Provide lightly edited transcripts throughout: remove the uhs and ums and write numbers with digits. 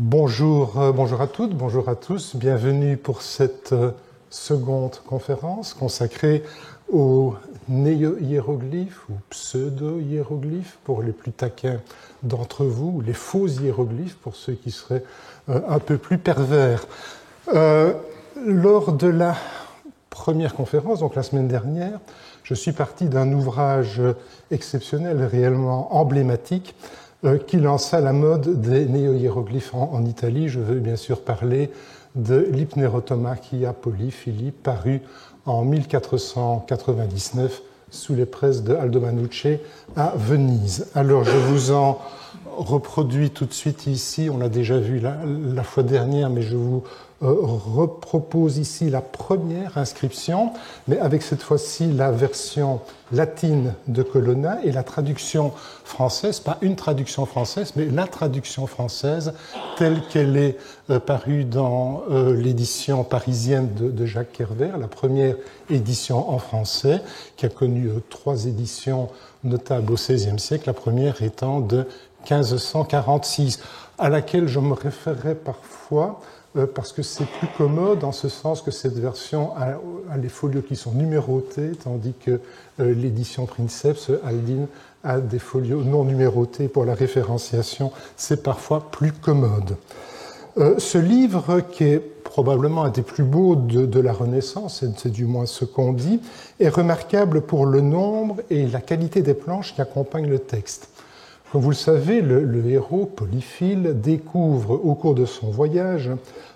Bonjour à toutes, bonjour à tous. Bienvenue pour cette seconde conférence consacrée aux néo-hiéroglyphes ou pseudo-hiéroglyphes pour les plus taquins d'entre vous, les faux hiéroglyphes pour ceux qui seraient un peu plus pervers. Lors de la première conférence, donc la semaine dernière, je suis parti d'un ouvrage exceptionnel, réellement emblématique, qui lança la mode des néo-hiéroglyphes en Italie. Je veux bien sûr parler de l'Hypnerotomachia polyphili, paru en 1499 sous les presses de Aldo Manucci à Venise. Alors je vous en reproduis tout de suite ici, on l'a déjà vu la fois dernière, mais je vous repropose ici la première inscription, mais avec cette fois-ci la version latine de Colonna et la traduction française, pas une traduction française, mais la traduction française telle qu'elle est parue dans l'édition parisienne de Jacques Kerver, la première édition en français, qui a connu 3 éditions notables au XVIe siècle, la première étant de 1546, à laquelle je me référerai parfois parce que c'est plus commode en ce sens que cette version a les folios qui sont numérotés, tandis que l'édition Princeps, Aldine, a des folios non numérotés pour la référenciation. C'est parfois plus commode. Ce livre, qui est probablement un des plus beaux de la Renaissance, c'est du moins ce qu'on dit, est remarquable pour le nombre et la qualité des planches qui accompagnent le texte. Comme vous le savez, le héros, Polyphile, découvre au cours de son voyage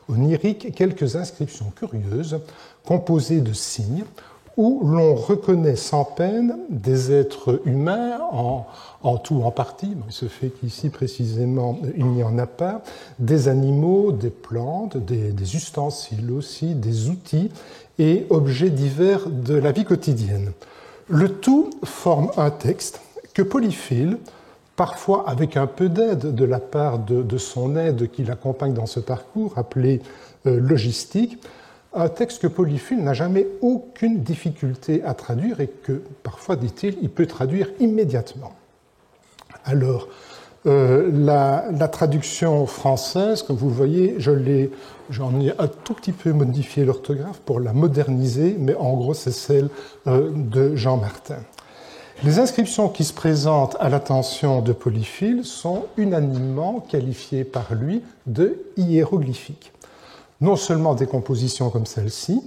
onirique quelques inscriptions curieuses composées de signes où l'on reconnaît sans peine des êtres humains, en tout ou en partie, il se fait qu'ici précisément il n'y en a pas, des animaux, des plantes, des ustensiles aussi, des outils et objets divers de la vie quotidienne. Le tout forme un texte que Polyphile, parfois avec un peu d'aide de la part de son aide qui l'accompagne dans ce parcours, appelé logistique, un texte que Polyphile n'a jamais aucune difficulté à traduire et que, parfois, dit-il, il peut traduire immédiatement. Alors, la traduction française, comme vous le voyez, j'en ai un tout petit peu modifié l'orthographe pour la moderniser, mais en gros, c'est celle de Jean Martin. Les inscriptions qui se présentent à l'attention de Polyphile sont unanimement qualifiées par lui de hiéroglyphiques. Non seulement des compositions comme celle-ci,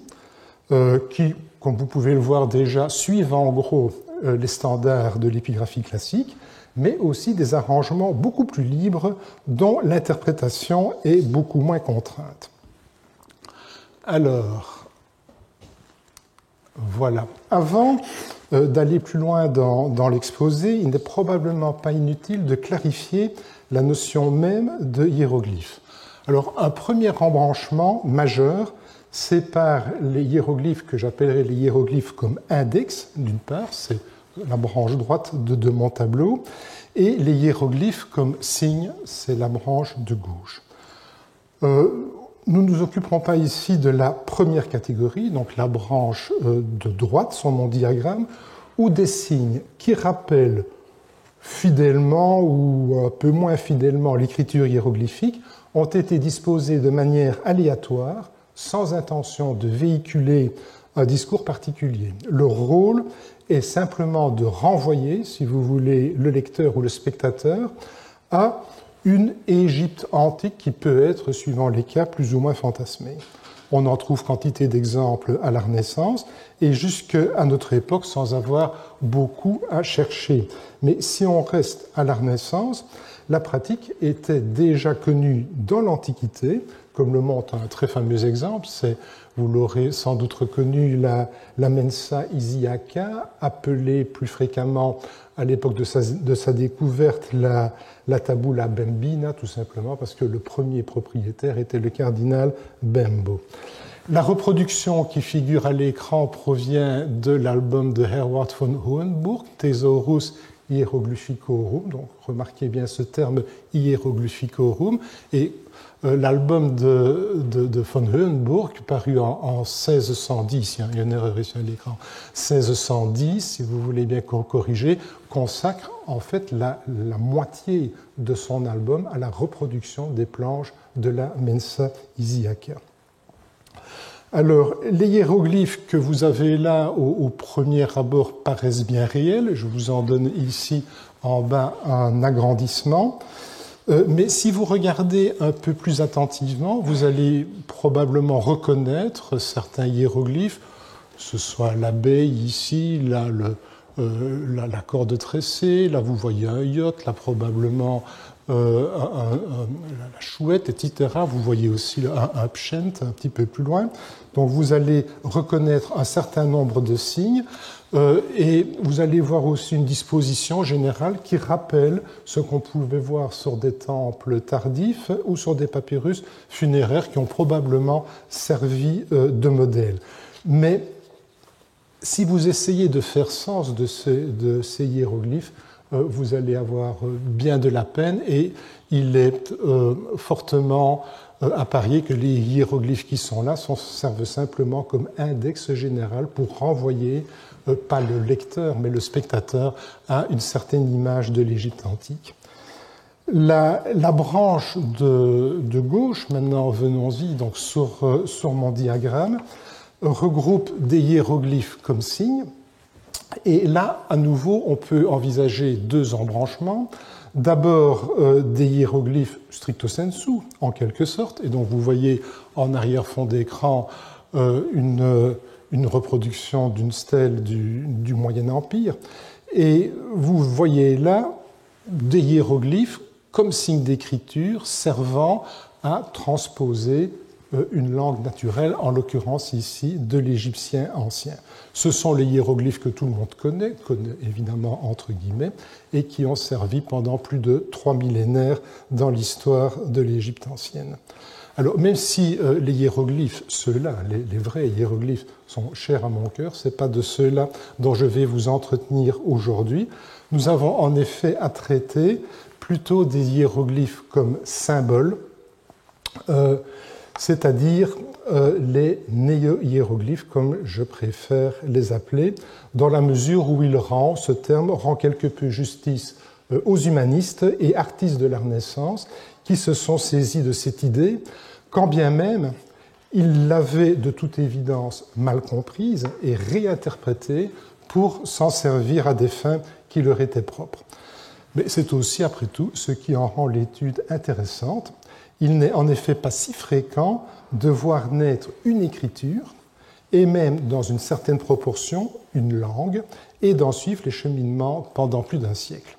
qui, comme vous pouvez le voir déjà, suivent en gros les standards de l'épigraphie classique, mais aussi des arrangements beaucoup plus libres dont l'interprétation est beaucoup moins contrainte. Alors, voilà. Avant d'aller plus loin dans l'exposé, il n'est probablement pas inutile de clarifier la notion même de hiéroglyphe. Alors, un premier embranchement majeur sépare les hiéroglyphes que j'appellerais les hiéroglyphes comme index, d'une part, c'est la branche droite de mon tableau, et les hiéroglyphes comme signe, c'est la branche de gauche. Nous ne nous occuperons pas ici de la première catégorie, donc la branche de droite sur mon diagramme, où des signes qui rappellent fidèlement ou un peu moins fidèlement l'écriture hiéroglyphique ont été disposés de manière aléatoire, sans intention de véhiculer un discours particulier. Leur rôle est simplement de renvoyer, si vous voulez, le lecteur ou le spectateur à une Égypte antique qui peut être, suivant les cas, plus ou moins fantasmée. On en trouve quantité d'exemples à la Renaissance et jusqu'à notre époque sans avoir beaucoup à chercher. Mais si on reste à la Renaissance, la pratique était déjà connue dans l'Antiquité, comme le montre un très fameux exemple, c'est, vous l'aurez sans doute reconnu, la Mensa Isiaca, appelée plus fréquemment à l'époque de sa découverte la Tabula Bembina, tout simplement parce que le premier propriétaire était le cardinal Bembo. La reproduction qui figure à l'écran provient de l'album de Herwart von Hohenburg, Thesaurus Hieroglyphicorum. Donc remarquez bien ce terme Hieroglyphicorum. Et l'album de von Hohenburg, paru en 1610, il y a une erreur ici à l'écran, 1610, si vous voulez bien corriger, consacre en fait la moitié de son album à la reproduction des planches de la Mensa Isiaca. Alors, les hiéroglyphes que vous avez là au premier abord paraissent bien réels. Je vous en donne ici en bas un agrandissement. Mais si vous regardez un peu plus attentivement, vous allez probablement reconnaître certains hiéroglyphes, que ce soit l'abeille ici, là la corde tressée, là vous voyez un yacht, là probablement la chouette, etc. Vous voyez aussi un pschent un petit peu plus loin. Donc vous allez reconnaître un certain nombre de signes et vous allez voir aussi une disposition générale qui rappelle ce qu'on pouvait voir sur des temples tardifs ou sur des papyrus funéraires qui ont probablement servi de modèle. Mais si vous essayez de faire sens de ces hiéroglyphes, vous allez avoir bien de la peine et il est fortement à parier que les hiéroglyphes qui sont là servent simplement comme index général pour renvoyer, pas le lecteur, mais le spectateur, à une certaine image de l'Égypte antique. La branche de gauche, maintenant venons-y donc sur mon diagramme, regroupe des hiéroglyphes comme signes. Et là, à nouveau, on peut envisager deux embranchements. D'abord, des hiéroglyphes stricto sensu, en quelque sorte. Et donc, vous voyez en arrière-fond d'écran une reproduction d'une stèle du Moyen Empire. Et vous voyez là des hiéroglyphes comme signe d'écriture servant à transposer une langue naturelle, en l'occurrence ici de l'égyptien ancien. Ce sont les hiéroglyphes que tout le monde connaît évidemment entre guillemets, et qui ont servi pendant plus de 3 millénaires dans l'histoire de l'Égypte ancienne. Alors même si les hiéroglyphes, ceux-là, les vrais hiéroglyphes, sont chers à mon cœur, ce n'est pas de ceux-là dont je vais vous entretenir aujourd'hui. Nous avons en effet à traiter plutôt des hiéroglyphes comme symboles, c'est-à-dire les néo-hiéroglyphes, comme je préfère les appeler, dans la mesure où ce terme rend quelque peu justice aux humanistes et artistes de la Renaissance qui se sont saisis de cette idée, quand bien même ils l'avaient de toute évidence mal comprise et réinterprétée pour s'en servir à des fins qui leur étaient propres. Mais c'est aussi, après tout, ce qui en rend l'étude intéressante. Il n'est en effet pas si fréquent de voir naître une écriture et même, dans une certaine proportion, une langue, et d'en suivre les cheminements pendant plus d'un siècle.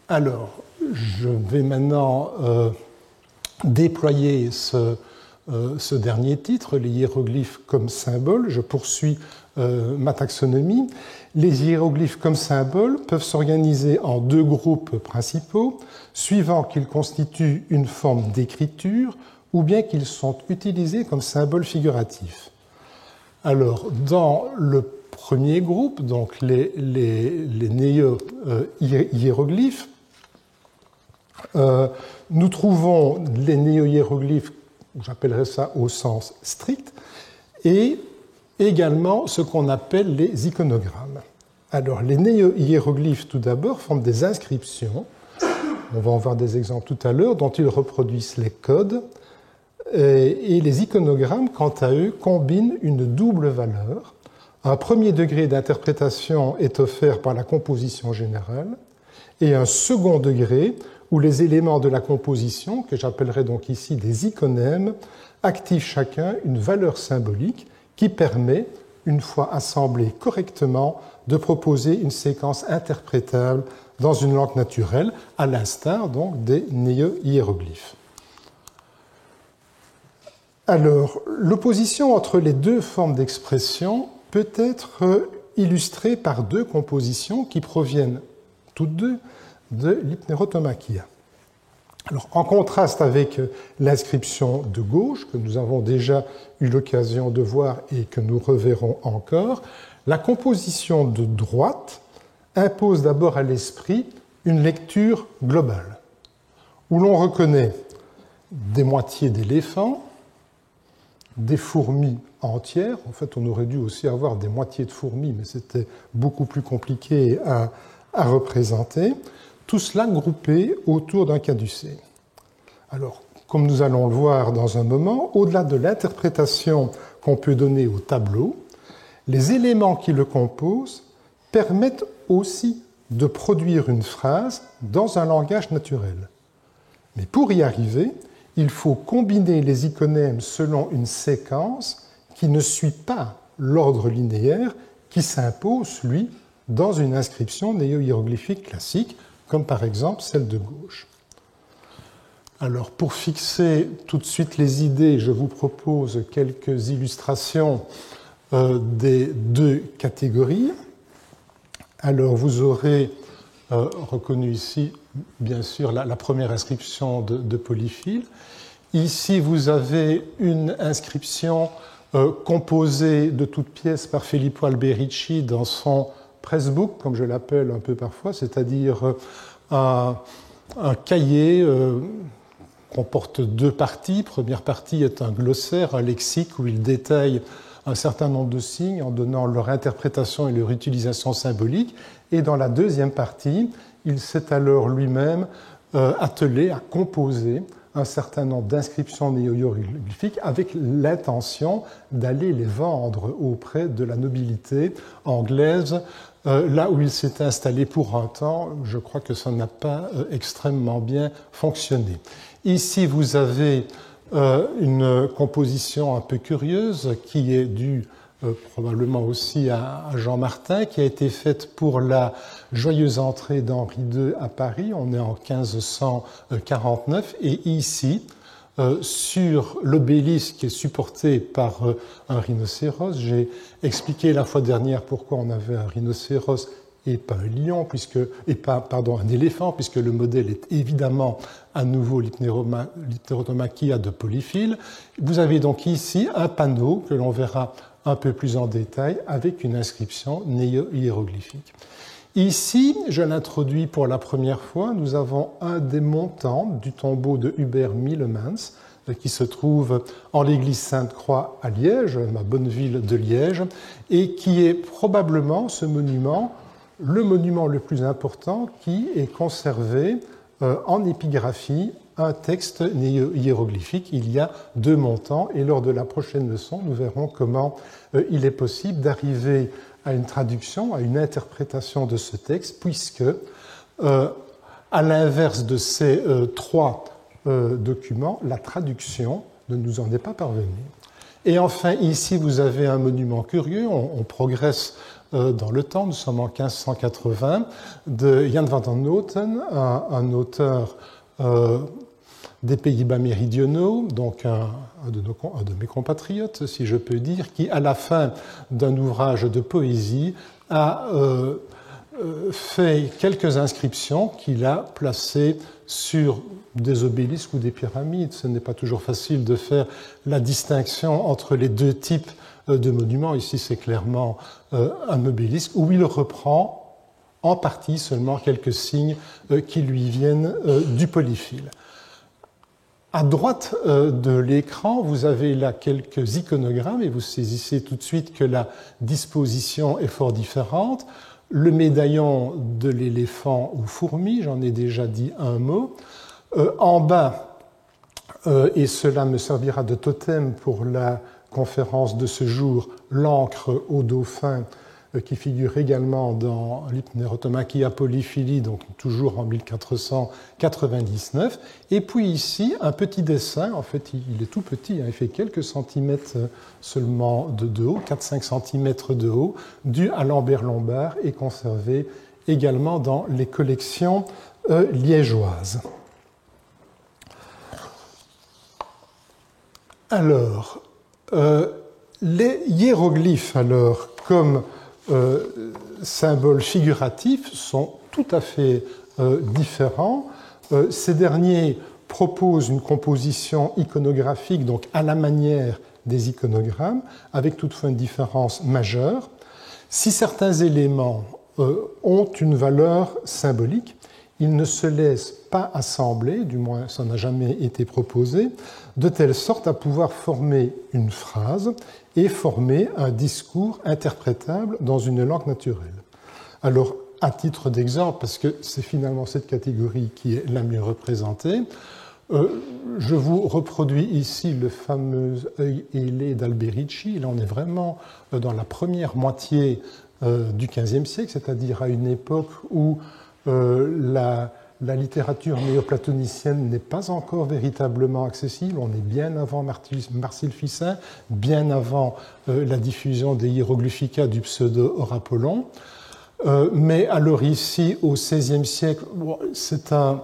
Alors, je vais maintenant déployer ce dernier titre, les hiéroglyphes comme symboles. Je poursuis ma taxonomie. Les hiéroglyphes comme symboles peuvent s'organiser en deux groupes principaux, suivant qu'ils constituent une forme d'écriture ou bien qu'ils sont utilisés comme symboles figuratifs. Alors, dans le premier groupe, donc les néo-hiéroglyphes, nous trouvons les néo-hiéroglyphes, j'appellerais ça au sens strict, et également ce qu'on appelle les iconogrammes. Alors, les néo-hiéroglyphes, tout d'abord, forment des inscriptions, on va en voir des exemples tout à l'heure, dont ils reproduisent les codes, et les iconogrammes, quant à eux, combinent une double valeur. Un premier degré d'interprétation est offert par la composition générale, et un second degré où les éléments de la composition, que j'appellerai donc ici des iconèmes, activent chacun une valeur symbolique qui permet, une fois assemblée correctement, de proposer une séquence interprétable dans une langue naturelle, à l'instar donc des néo-hiéroglyphes. Alors, l'opposition entre les deux formes d'expression peut être illustrée par deux compositions qui proviennent toutes deux de l'hypnérotomachia. Alors, en contraste avec l'inscription de gauche, que nous avons déjà eu l'occasion de voir et que nous reverrons encore, la composition de droite impose d'abord à l'esprit une lecture globale, où l'on reconnaît des moitiés d'éléphants, des fourmis entières. En fait, on aurait dû aussi avoir des moitiés de fourmis, mais c'était beaucoup plus compliqué à représenter. Tout cela groupé autour d'un caducée. Alors, comme nous allons le voir dans un moment, au-delà de l'interprétation qu'on peut donner au tableau, les éléments qui le composent permettent aussi de produire une phrase dans un langage naturel. Mais pour y arriver, il faut combiner les iconèmes selon une séquence qui ne suit pas l'ordre linéaire qui s'impose, lui, dans une inscription néo-hiéroglyphique classique, comme par exemple celle de gauche. Alors, pour fixer tout de suite les idées, je vous propose quelques illustrations des deux catégories. Alors, vous aurez reconnu ici, bien sûr, la première inscription de polyphile. Ici, vous avez une inscription composée de toutes pièces par Filippo Alberici dans son pressbook, comme je l'appelle un peu parfois, c'est-à-dire un cahier comporte deux parties. Première partie est un glossaire, un lexique où il détaille un certain nombre de signes en donnant leur interprétation et leur utilisation symbolique. Et dans la deuxième partie, il s'est alors lui-même attelé à composer un certain nombre d'inscriptions néo-hiéroglyphiques avec l'intention d'aller les vendre auprès de la nobilité anglaise, là où il s'est installé pour un temps. Je crois que ça n'a pas extrêmement bien fonctionné. Ici, vous avez une composition un peu curieuse qui est due probablement aussi à Jean Martin, qui a été faite pour la joyeuse entrée d'Henri II à Paris. On est en 1549 et ici, sur l'obélisque qui est supporté par un rhinocéros, j'ai expliqué la fois dernière pourquoi on avait un rhinocéros et pas un lion, un éléphant, puisque le modèle est évidemment à nouveau l'Hypnerotomachia de Polyphile. Vous avez donc ici un panneau que l'on verra un peu plus en détail avec une inscription néo-hiéroglyphique. Ici, je l'introduis pour la première fois, nous avons un des montants du tombeau de Hubert Millemans, qui se trouve en l'église Sainte-Croix à Liège, ma bonne ville de Liège, et qui est probablement ce monument, le monument le plus important qui est conservé en épigraphie un texte hiéroglyphique. Il y a deux montants et lors de la prochaine leçon, nous verrons comment il est possible d'arriver à une traduction, à une interprétation de ce texte, puisque, à l'inverse de ces trois documents, la traduction ne nous en est pas parvenue. Et enfin, ici, vous avez un monument curieux, on progresse dans le temps, nous sommes en 1580, de Jan van den Noten, un auteur des Pays-Bas méridionaux, donc un de mes compatriotes, si je peux dire, qui, à la fin d'un ouvrage de poésie, a fait quelques inscriptions qu'il a placées sur des obélisques ou des pyramides. Ce n'est pas toujours facile de faire la distinction entre les deux types de monuments. Ici, c'est clairement un obélisque où il reprend en partie seulement quelques signes qui lui viennent du polyphile. À droite de l'écran, vous avez là quelques iconogrammes et vous saisissez tout de suite que la disposition est fort différente. Le médaillon de l'éléphant ou fourmi, j'en ai déjà dit un mot. En bas, et cela me servira de totem pour la conférence de ce jour, l'encre au dauphin qui figure également dans l'Hypnerotomachia Polyphylie, donc toujours en 1499. Et puis ici, un petit dessin, en fait il est tout petit, hein, il fait quelques centimètres seulement de haut, 4-5 centimètres de haut, dû à Lambert Lombard et conservé également dans les collections liégeoises. Alors, les hiéroglyphes, alors, comme symboles figuratifs, sont tout à fait différents. Ces derniers proposent une composition iconographique, donc à la manière des iconogrammes, avec toutefois une différence majeure. Si certains éléments ont une valeur symbolique. Ils ne se laissent pas assembler, du moins ça n'a jamais été proposé, de telle sorte à pouvoir former une phrase et former un discours interprétable dans une langue naturelle. Alors, à titre d'exemple, parce que c'est finalement cette catégorie qui est la mieux représentée, je vous reproduis ici le fameux œil ailé d'Alberici. Là, on est vraiment dans la première moitié du XVe siècle, c'est-à-dire à une époque où la littérature néoplatonicienne n'est pas encore véritablement accessible. On est bien avant Marcille Ficin, bien avant la diffusion des Hieroglyphica du pseudo-Horapollon. Mais alors ici, au XVIe siècle, c'est un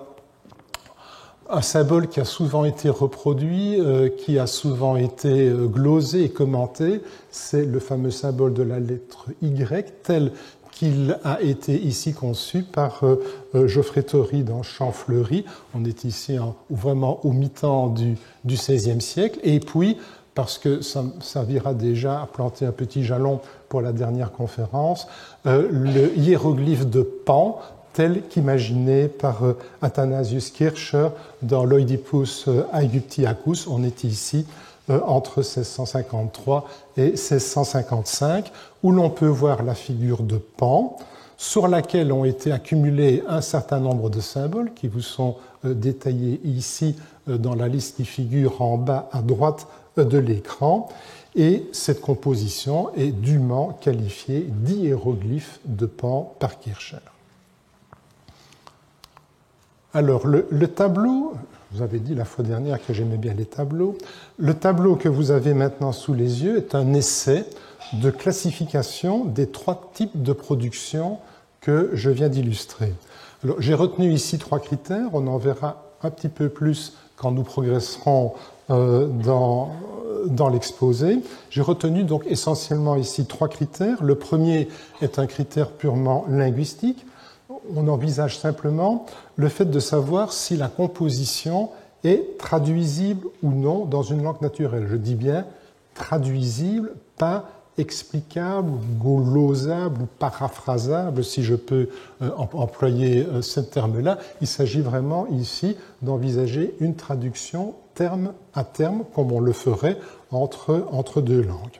symbole qui a souvent été reproduit, qui a souvent été glosé et commenté. C'est le fameux symbole de la lettre Y, tel qu'il a été ici conçu par Geoffrey Tory dans Champfleury. On est ici vraiment au mi-temps du XVIe siècle. Et puis, parce que ça servira déjà à planter un petit jalon pour la dernière conférence, le hiéroglyphe de Pan, tel qu'imaginé par Athanasius Kircher dans l'Oedipus Aegyptiacus. On est ici entre 1653 et 1655, où l'on peut voir la figure de Pan, sur laquelle ont été accumulés un certain nombre de symboles qui vous sont détaillés ici dans la liste qui figure en bas à droite de l'écran. Et cette composition est dûment qualifiée d'hiéroglyphe de Pan par Kircher. Alors, le tableau, je vous avais dit la fois dernière que j'aimais bien les tableaux, le tableau que vous avez maintenant sous les yeux est un essai de classification des trois types de production que je viens d'illustrer. Alors, j'ai retenu ici trois critères, on en verra un petit peu plus quand nous progresserons dans l'exposé. J'ai retenu donc essentiellement ici trois critères. Le premier est un critère purement linguistique. On envisage simplement le fait de savoir si la composition est traduisible ou non dans une langue naturelle. Je dis bien traduisible, pas explicable, ou glosable, ou paraphrasable, si je peux employer ce terme-là. Il s'agit vraiment ici d'envisager une traduction terme à terme, comme on le ferait entre deux langues.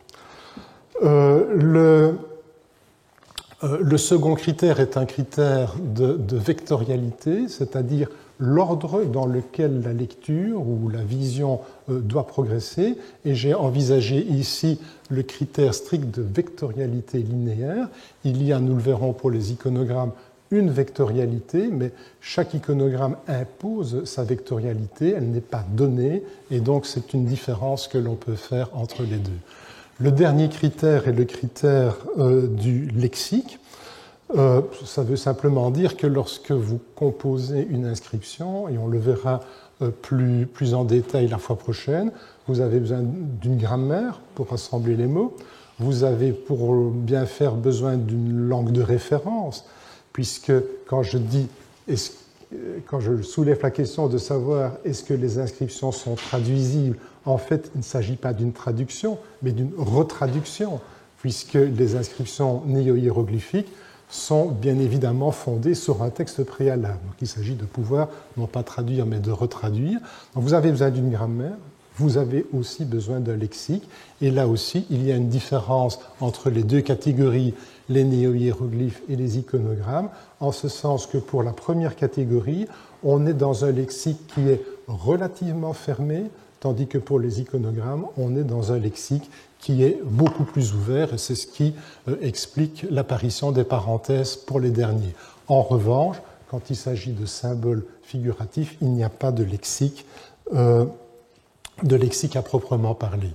Le second critère est un critère de vectorialité, c'est-à-dire l'ordre dans lequel la lecture ou la vision doit progresser. Et j'ai envisagé ici le critère strict de vectorialité linéaire. Il y a, nous le verrons pour les iconogrammes, une vectorialité, mais chaque iconogramme impose sa vectorialité, elle n'est pas donnée, et donc c'est une différence que l'on peut faire entre les deux. Le dernier critère est le critère du lexique. Ça veut simplement dire que lorsque vous composez une inscription, et on le verra plus en détail la fois prochaine, vous avez besoin d'une grammaire pour assembler les mots, vous avez pour bien faire besoin d'une langue de référence, puisque quand je soulève la question de savoir est-ce que les inscriptions sont traduisibles, en fait, il ne s'agit pas d'une traduction, mais d'une retraduction, puisque les inscriptions néo-hiéroglyphiques sont bien évidemment fondées sur un texte préalable. Donc il s'agit de pouvoir, non pas traduire, mais de retraduire. Donc vous avez besoin d'une grammaire, vous avez aussi besoin d'un lexique, et là aussi, il y a une différence entre les deux catégories, les néo-hiéroglyphes et les iconogrammes, en ce sens que pour la première catégorie, on est dans un lexique qui est relativement fermé, tandis que pour les iconogrammes, on est dans un lexique qui est beaucoup plus ouvert, et c'est ce qui explique l'apparition des parenthèses pour les derniers. En revanche, quand il s'agit de symboles figuratifs, il n'y a pas de lexique à proprement parler.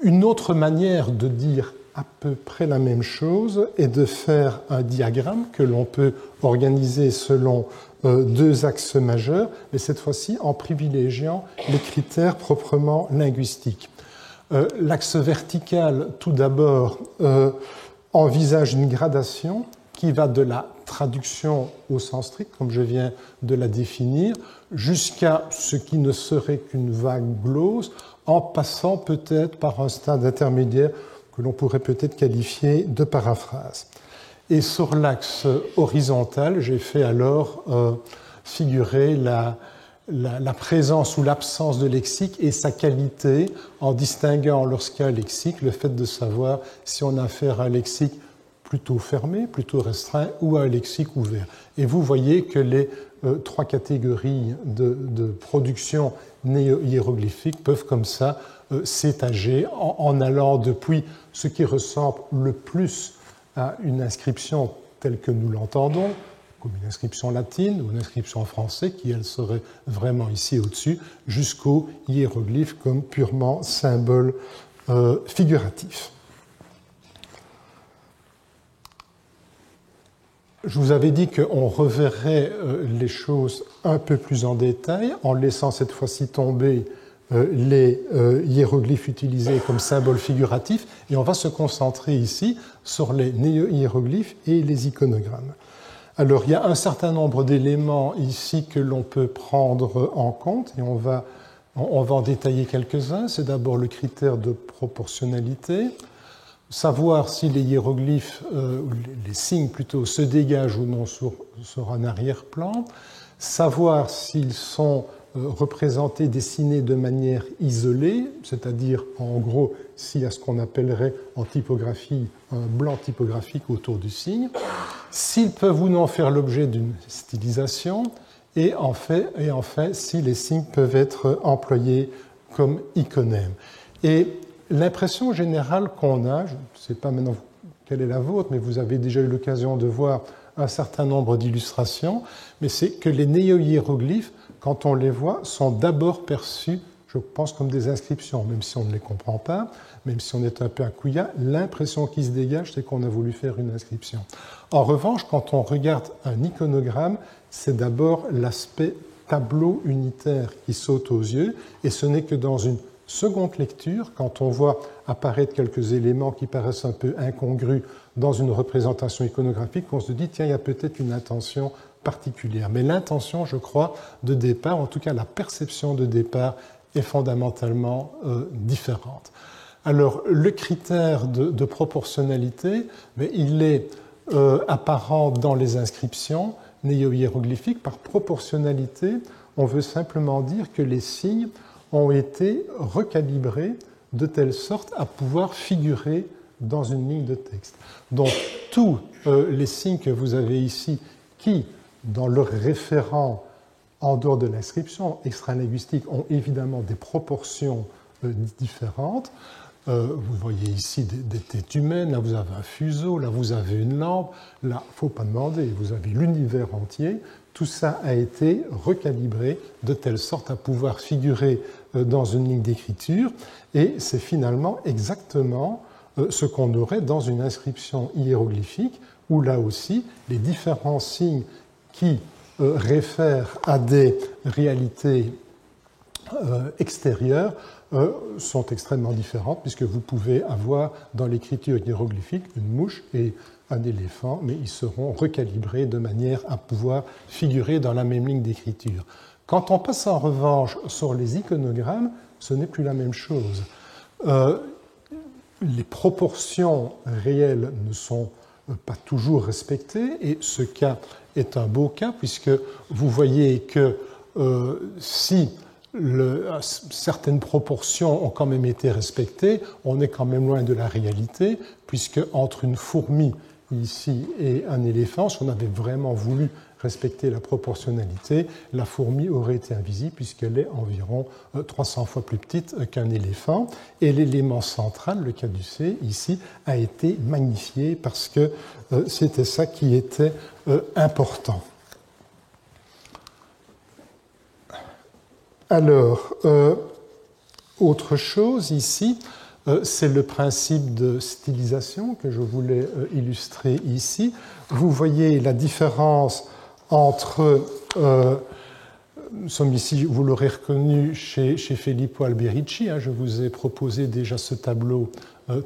Une autre manière de dire à peu près la même chose est de faire un diagramme que l'on peut organiser selon deux axes majeurs, mais cette fois-ci en privilégiant les critères proprement linguistiques. L'axe vertical, tout d'abord, envisage une gradation qui va de la traduction au sens strict, comme je viens de la définir, jusqu'à ce qui ne serait qu'une vague glose, en passant peut-être par un stade intermédiaire que l'on pourrait peut-être qualifier de paraphrase. Et sur l'axe horizontal, j'ai fait alors figurer la présence ou l'absence de lexique et sa qualité en distinguant, lorsqu'il y a un lexique, le fait de savoir si on a affaire à un lexique plutôt fermé, plutôt restreint ou à un lexique ouvert. Et vous voyez que les trois catégories de production néo-hiéroglyphique peuvent comme ça s'étager en allant depuis ce qui ressemble le plus à une inscription telle que nous l'entendons, comme une inscription latine ou une inscription en français, qui elle serait vraiment ici au-dessus, jusqu'au hiéroglyphe comme purement symbole figuratif. Je vous avais dit qu'on reverrait les choses un peu plus en détail en laissant cette fois-ci tomber les hiéroglyphes utilisés comme symbole figuratif, et on va se concentrer ici sur les néo-hiéroglyphes et les iconogrammes. Alors, il y a un certain nombre d'éléments ici que l'on peut prendre en compte, et on va en détailler quelques-uns. C'est d'abord le critère de proportionnalité, savoir si les hiéroglyphes, les signes plutôt, se dégagent ou non sur un arrière-plan, savoir s'ils sont représentés, dessinés de manière isolée, c'est-à-dire en gros s'il y a ce qu'on appellerait en typographie un blanc typographique autour du signe, s'ils peuvent ou non faire l'objet d'une stylisation, et enfin si les signes peuvent être employés comme iconèmes. Et l'impression générale qu'on a, je ne sais pas maintenant quelle est la vôtre, mais vous avez déjà eu l'occasion de voir un certain nombre d'illustrations, mais c'est que les néo-hiéroglyphes, quand on les voit, sont d'abord perçus, je pense, comme des inscriptions, même si on ne les comprend pas, même si on est un peu à couillat, l'impression qui se dégage, c'est qu'on a voulu faire une inscription. En revanche, quand on regarde un iconogramme, c'est d'abord l'aspect tableau unitaire qui saute aux yeux, et ce n'est que dans une seconde lecture, quand on voit apparaître quelques éléments qui paraissent un peu incongrus dans une représentation iconographique, qu'on se dit, tiens, il y a peut-être une intention particulière. Mais l'intention, je crois, de départ, en tout cas la perception de départ, est fondamentalement différente. Alors, le critère de proportionnalité, mais il est apparent dans les inscriptions néo-hiéroglyphiques. Par proportionnalité, on veut simplement dire que les signes ont été recalibrés de telle sorte à pouvoir figurer dans une ligne de texte. Donc, tous les signes que vous avez ici, qui, dans leur référent en dehors de l'inscription extralinguistique, ont évidemment des proportions différentes. Vous voyez ici des têtes humaines, là vous avez un fuseau, là vous avez une lampe, là, il ne faut pas demander, vous avez l'univers entier. Tout ça a été recalibré de telle sorte à pouvoir figurer dans une ligne d'écriture, et c'est finalement exactement ce qu'on aurait dans une inscription hiéroglyphique, où là aussi, les différents signes qui réfèrent à des réalités extérieures sont extrêmement différentes, puisque vous pouvez avoir dans l'écriture hiéroglyphique une mouche et un éléphant, mais ils seront recalibrés de manière à pouvoir figurer dans la même ligne d'écriture. Quand on passe en revanche sur les iconogrammes, ce n'est plus la même chose. Les proportions réelles ne sont pas toujours respectées, et ce cas est un beau cas, puisque vous voyez que si certaines proportions ont quand même été respectées, on est quand même loin de la réalité, puisque entre une fourmi ici et un éléphant, si on avait vraiment voulu respecter la proportionnalité, la fourmi aurait été invisible puisqu'elle est environ 300 fois plus petite qu'un éléphant. Et l'élément central, le caducée, ici, a été magnifié parce que c'était ça qui était important. Alors, autre chose ici, c'est le principe de stylisation que je voulais illustrer ici. Vous voyez la différence entre, nous sommes ici, vous l'aurez reconnu, chez Filippo Alberici, je vous ai proposé déjà ce tableau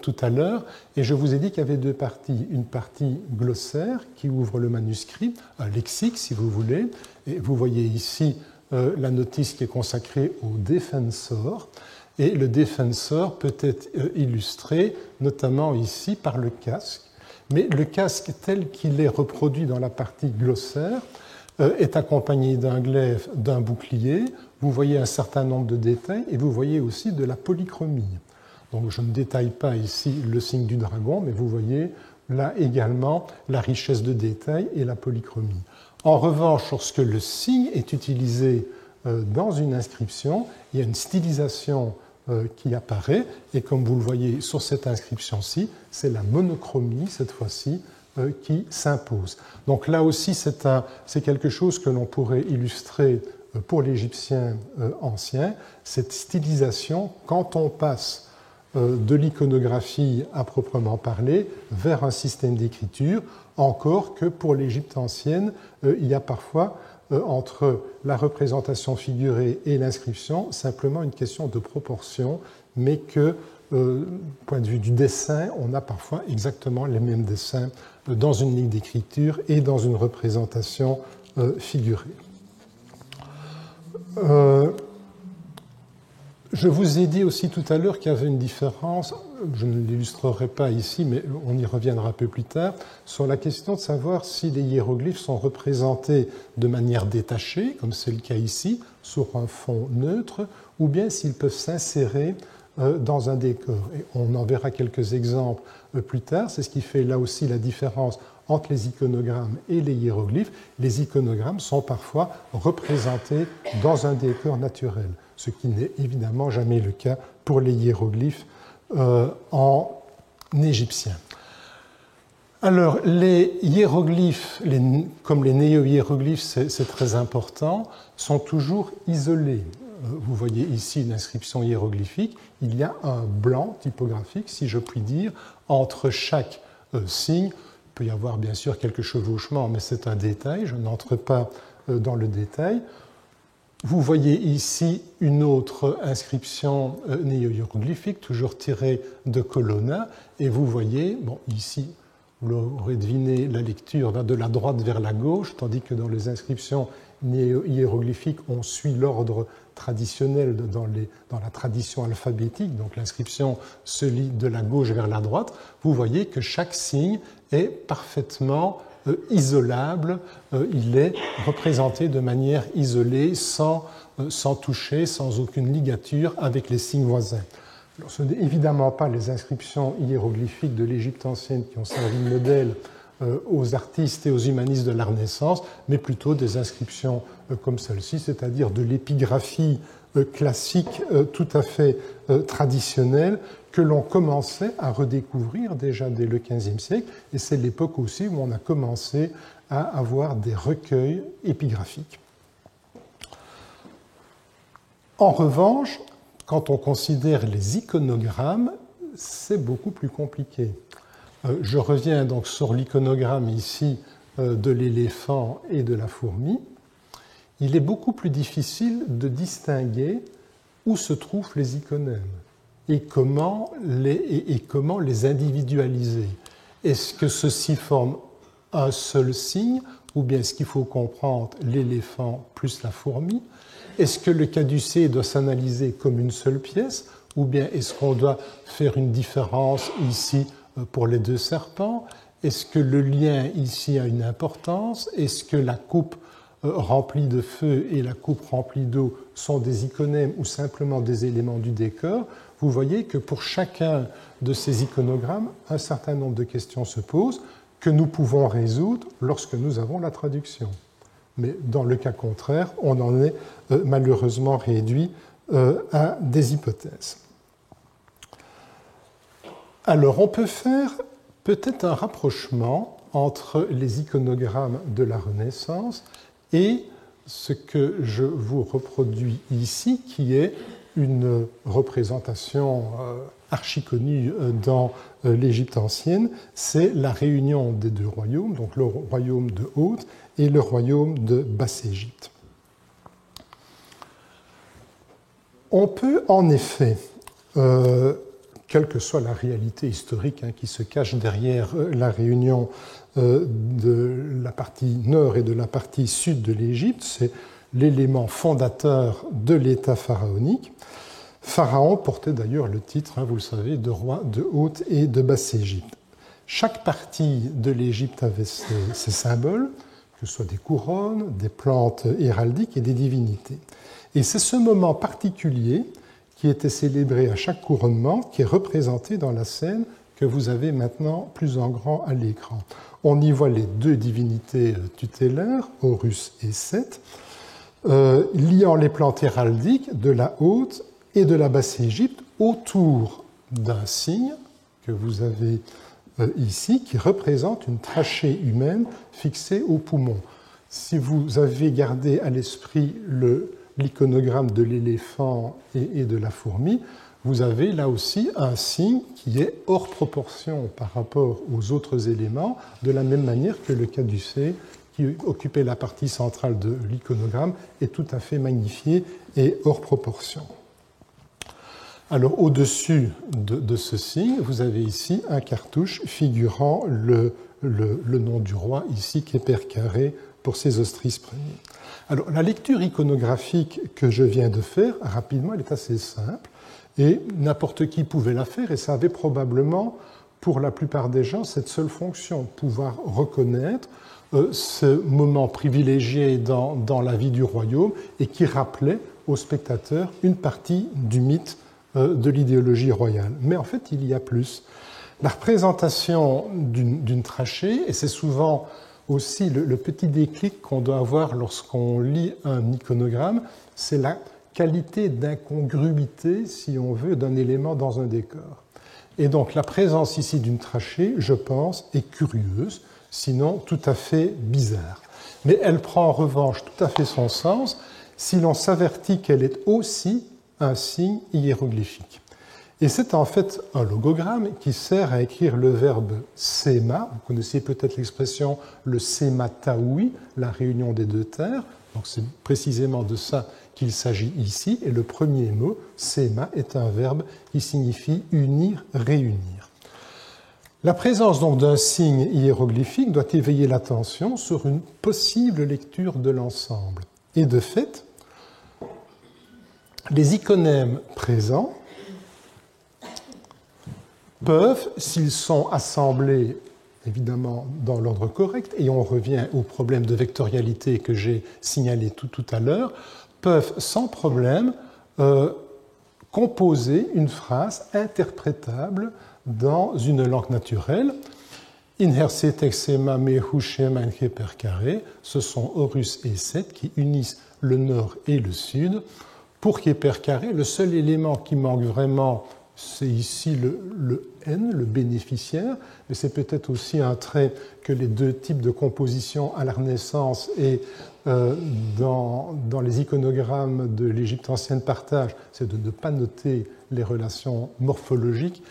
tout à l'heure, et je vous ai dit qu'il y avait deux parties. Une partie glossaire qui ouvre le manuscrit, un lexique si vous voulez, et vous voyez ici la notice qui est consacrée au défenseur. Et le défenseur peut être illustré, notamment ici, par le casque. Mais le casque tel qu'il est reproduit dans la partie glossaire est accompagné d'un glaive, d'un bouclier. Vous voyez un certain nombre de détails et vous voyez aussi de la polychromie. Donc je ne détaille pas ici le signe du dragon, mais vous voyez là également la richesse de détails et la polychromie. En revanche, lorsque le signe est utilisé dans une inscription, il y a une stylisation qui apparaît, et comme vous le voyez sur cette inscription-ci, c'est la monochromie, cette fois-ci, qui s'impose. Donc là aussi, c'est quelque chose que l'on pourrait illustrer pour l'Égyptien ancien, cette stylisation, quand on passe de l'iconographie à proprement parler vers un système d'écriture, encore que pour l'Égypte ancienne, il y a parfois entre la représentation figurée et l'inscription simplement une question de proportion, mais que, du point de vue du dessin, on a parfois exactement les mêmes dessins dans une ligne d'écriture et dans une représentation figurée. Je vous ai dit aussi tout à l'heure qu'il y avait une différence, je ne l'illustrerai pas ici, mais on y reviendra un peu plus tard, sur la question de savoir si les hiéroglyphes sont représentés de manière détachée, comme c'est le cas ici, sur un fond neutre, ou bien s'ils peuvent s'insérer dans un décor. Et on en verra quelques exemples plus tard. C'est ce qui fait là aussi la différence entre les iconogrammes et les hiéroglyphes. Les iconogrammes sont parfois représentés dans un décor naturel, ce qui n'est évidemment jamais le cas pour les hiéroglyphes en égyptien. Alors, les hiéroglyphes, comme les néo-hiéroglyphes, c'est très important, sont toujours isolés. Vous voyez ici une inscription hiéroglyphique, il y a un blanc typographique, si je puis dire, entre chaque signe. Il peut y avoir bien sûr quelques chevauchements, mais c'est un détail, je n'entre pas dans le détail. Vous voyez ici une autre inscription néo-hiéroglyphique, toujours tirée de Colonna, et vous voyez, bon, ici, vous l'aurez deviné, la lecture va de la droite vers la gauche, tandis que dans les inscriptions hiéroglyphiques, on suit l'ordre traditionnel dans la tradition alphabétique, donc l'inscription se lit de la gauche vers la droite. Vous voyez que chaque signe est parfaitement isolable, il est représenté de manière isolée, sans toucher, sans aucune ligature avec les signes voisins. Alors, ce n'est évidemment pas les inscriptions hiéroglyphiques de l'Égypte ancienne qui ont servi de modèle aux artistes et aux humanistes de la Renaissance, mais plutôt des inscriptions comme celle-ci, c'est-à-dire de l'épigraphie classique tout à fait traditionnelle que l'on commençait à redécouvrir déjà dès le XVe siècle, et c'est l'époque aussi où on a commencé à avoir des recueils épigraphiques. En revanche, quand on considère les iconogrammes, c'est beaucoup plus compliqué. Je reviens donc sur l'iconogramme ici de l'éléphant et de la fourmi. Il est beaucoup plus difficile de distinguer où se trouvent les iconèmes et comment les individualiser. Est-ce que ceux-ci forment un seul signe, ou bien est-ce qu'il faut comprendre l'éléphant plus la fourmi? Est-ce que le caducée doit s'analyser comme une seule pièce, ou bien est-ce qu'on doit faire une différence ici pour les deux serpents? Est-ce que le lien ici a une importance? Est-ce que la coupe remplie de feu et la coupe remplie d'eau sont des iconèmes ou simplement des éléments du décor? Vous voyez que pour chacun de ces iconogrammes, un certain nombre de questions se posent que nous pouvons résoudre lorsque nous avons la traduction. Mais dans le cas contraire, on en est malheureusement réduit à des hypothèses. Alors, on peut faire peut-être un rapprochement entre les iconogrammes de la Renaissance et ce que je vous reproduis ici, qui est une représentation archi-connue dans l'Égypte ancienne, c'est la réunion des deux royaumes, donc le royaume de Haute et le royaume de Basse-Égypte. On peut en effet, quelle que soit la réalité historique qui se cache derrière la réunion de la partie nord et de la partie sud de l'Égypte, c'est l'élément fondateur de l'État pharaonique. Pharaon portait d'ailleurs le titre, vous le savez, de roi de Haute et de Basse-Égypte. Chaque partie de l'Égypte avait ses symboles, que ce soit des couronnes, des plantes héraldiques et des divinités. Et c'est ce moment particulier qui était célébré à chaque couronnement qui est représenté dans la scène que vous avez maintenant plus en grand à l'écran. On y voit les deux divinités tutélaires, Horus et Seth, liant les plantes héraldiques de la Haute et de la Basse-Égypte autour d'un signe que vous avez ici, qui représente une trachée humaine fixée au poumon. Si vous avez gardé à l'esprit l'iconogramme de l'éléphant et de la fourmi, vous avez là aussi un signe qui est hors proportion par rapport aux autres éléments, de la même manière que le caducée, qui occupait la partie centrale de l'iconogramme, est tout à fait magnifié et hors proportion. Alors, au-dessus de ce signe, vous avez ici un cartouche figurant le nom du roi, ici, qui est Percaré pour Sésostris Ier. Alors, la lecture iconographique que je viens de faire, rapidement, elle est assez simple, et n'importe qui pouvait la faire, et ça avait probablement, pour la plupart des gens, cette seule fonction, pouvoir reconnaître ce moment privilégié dans la vie du royaume, et qui rappelait aux spectateurs une partie du mythe de l'idéologie royale. Mais en fait, il y a plus. La représentation d'une trachée, et c'est souvent aussi le petit déclic qu'on doit avoir lorsqu'on lit un iconogramme, c'est la qualité d'incongruité, si on veut, d'un élément dans un décor. Et donc la présence ici d'une trachée, je pense, est curieuse, sinon tout à fait bizarre. Mais elle prend en revanche tout à fait son sens si l'on s'avertit qu'elle est aussi un signe hiéroglyphique. Et c'est en fait un logogramme qui sert à écrire le verbe séma. Vous connaissez peut-être l'expression le séma taoui, la réunion des deux terres. Donc c'est précisément de ça qu'il s'agit ici. Et le premier mot, séma, est un verbe qui signifie unir, réunir. La présence donc d'un signe hiéroglyphique doit éveiller l'attention sur une possible lecture de l'ensemble. Et de fait, les iconèmes présents peuvent, s'ils sont assemblés évidemment dans l'ordre correct, et on revient au problème de vectorialité que j'ai signalé tout à l'heure, peuvent sans problème composer une phrase interprétable dans une langue naturelle. Inhersetexema mehushema Percaré, ce sont Horus et Seth qui unissent le nord et le sud. Pour Percaré, le seul élément qui manque vraiment, c'est ici le N, le bénéficiaire, mais c'est peut-être aussi un trait que les deux types de composition à la Renaissance et dans les iconogrammes de l'Égypte ancienne partagent, c'est de ne pas noter les relations morphologiques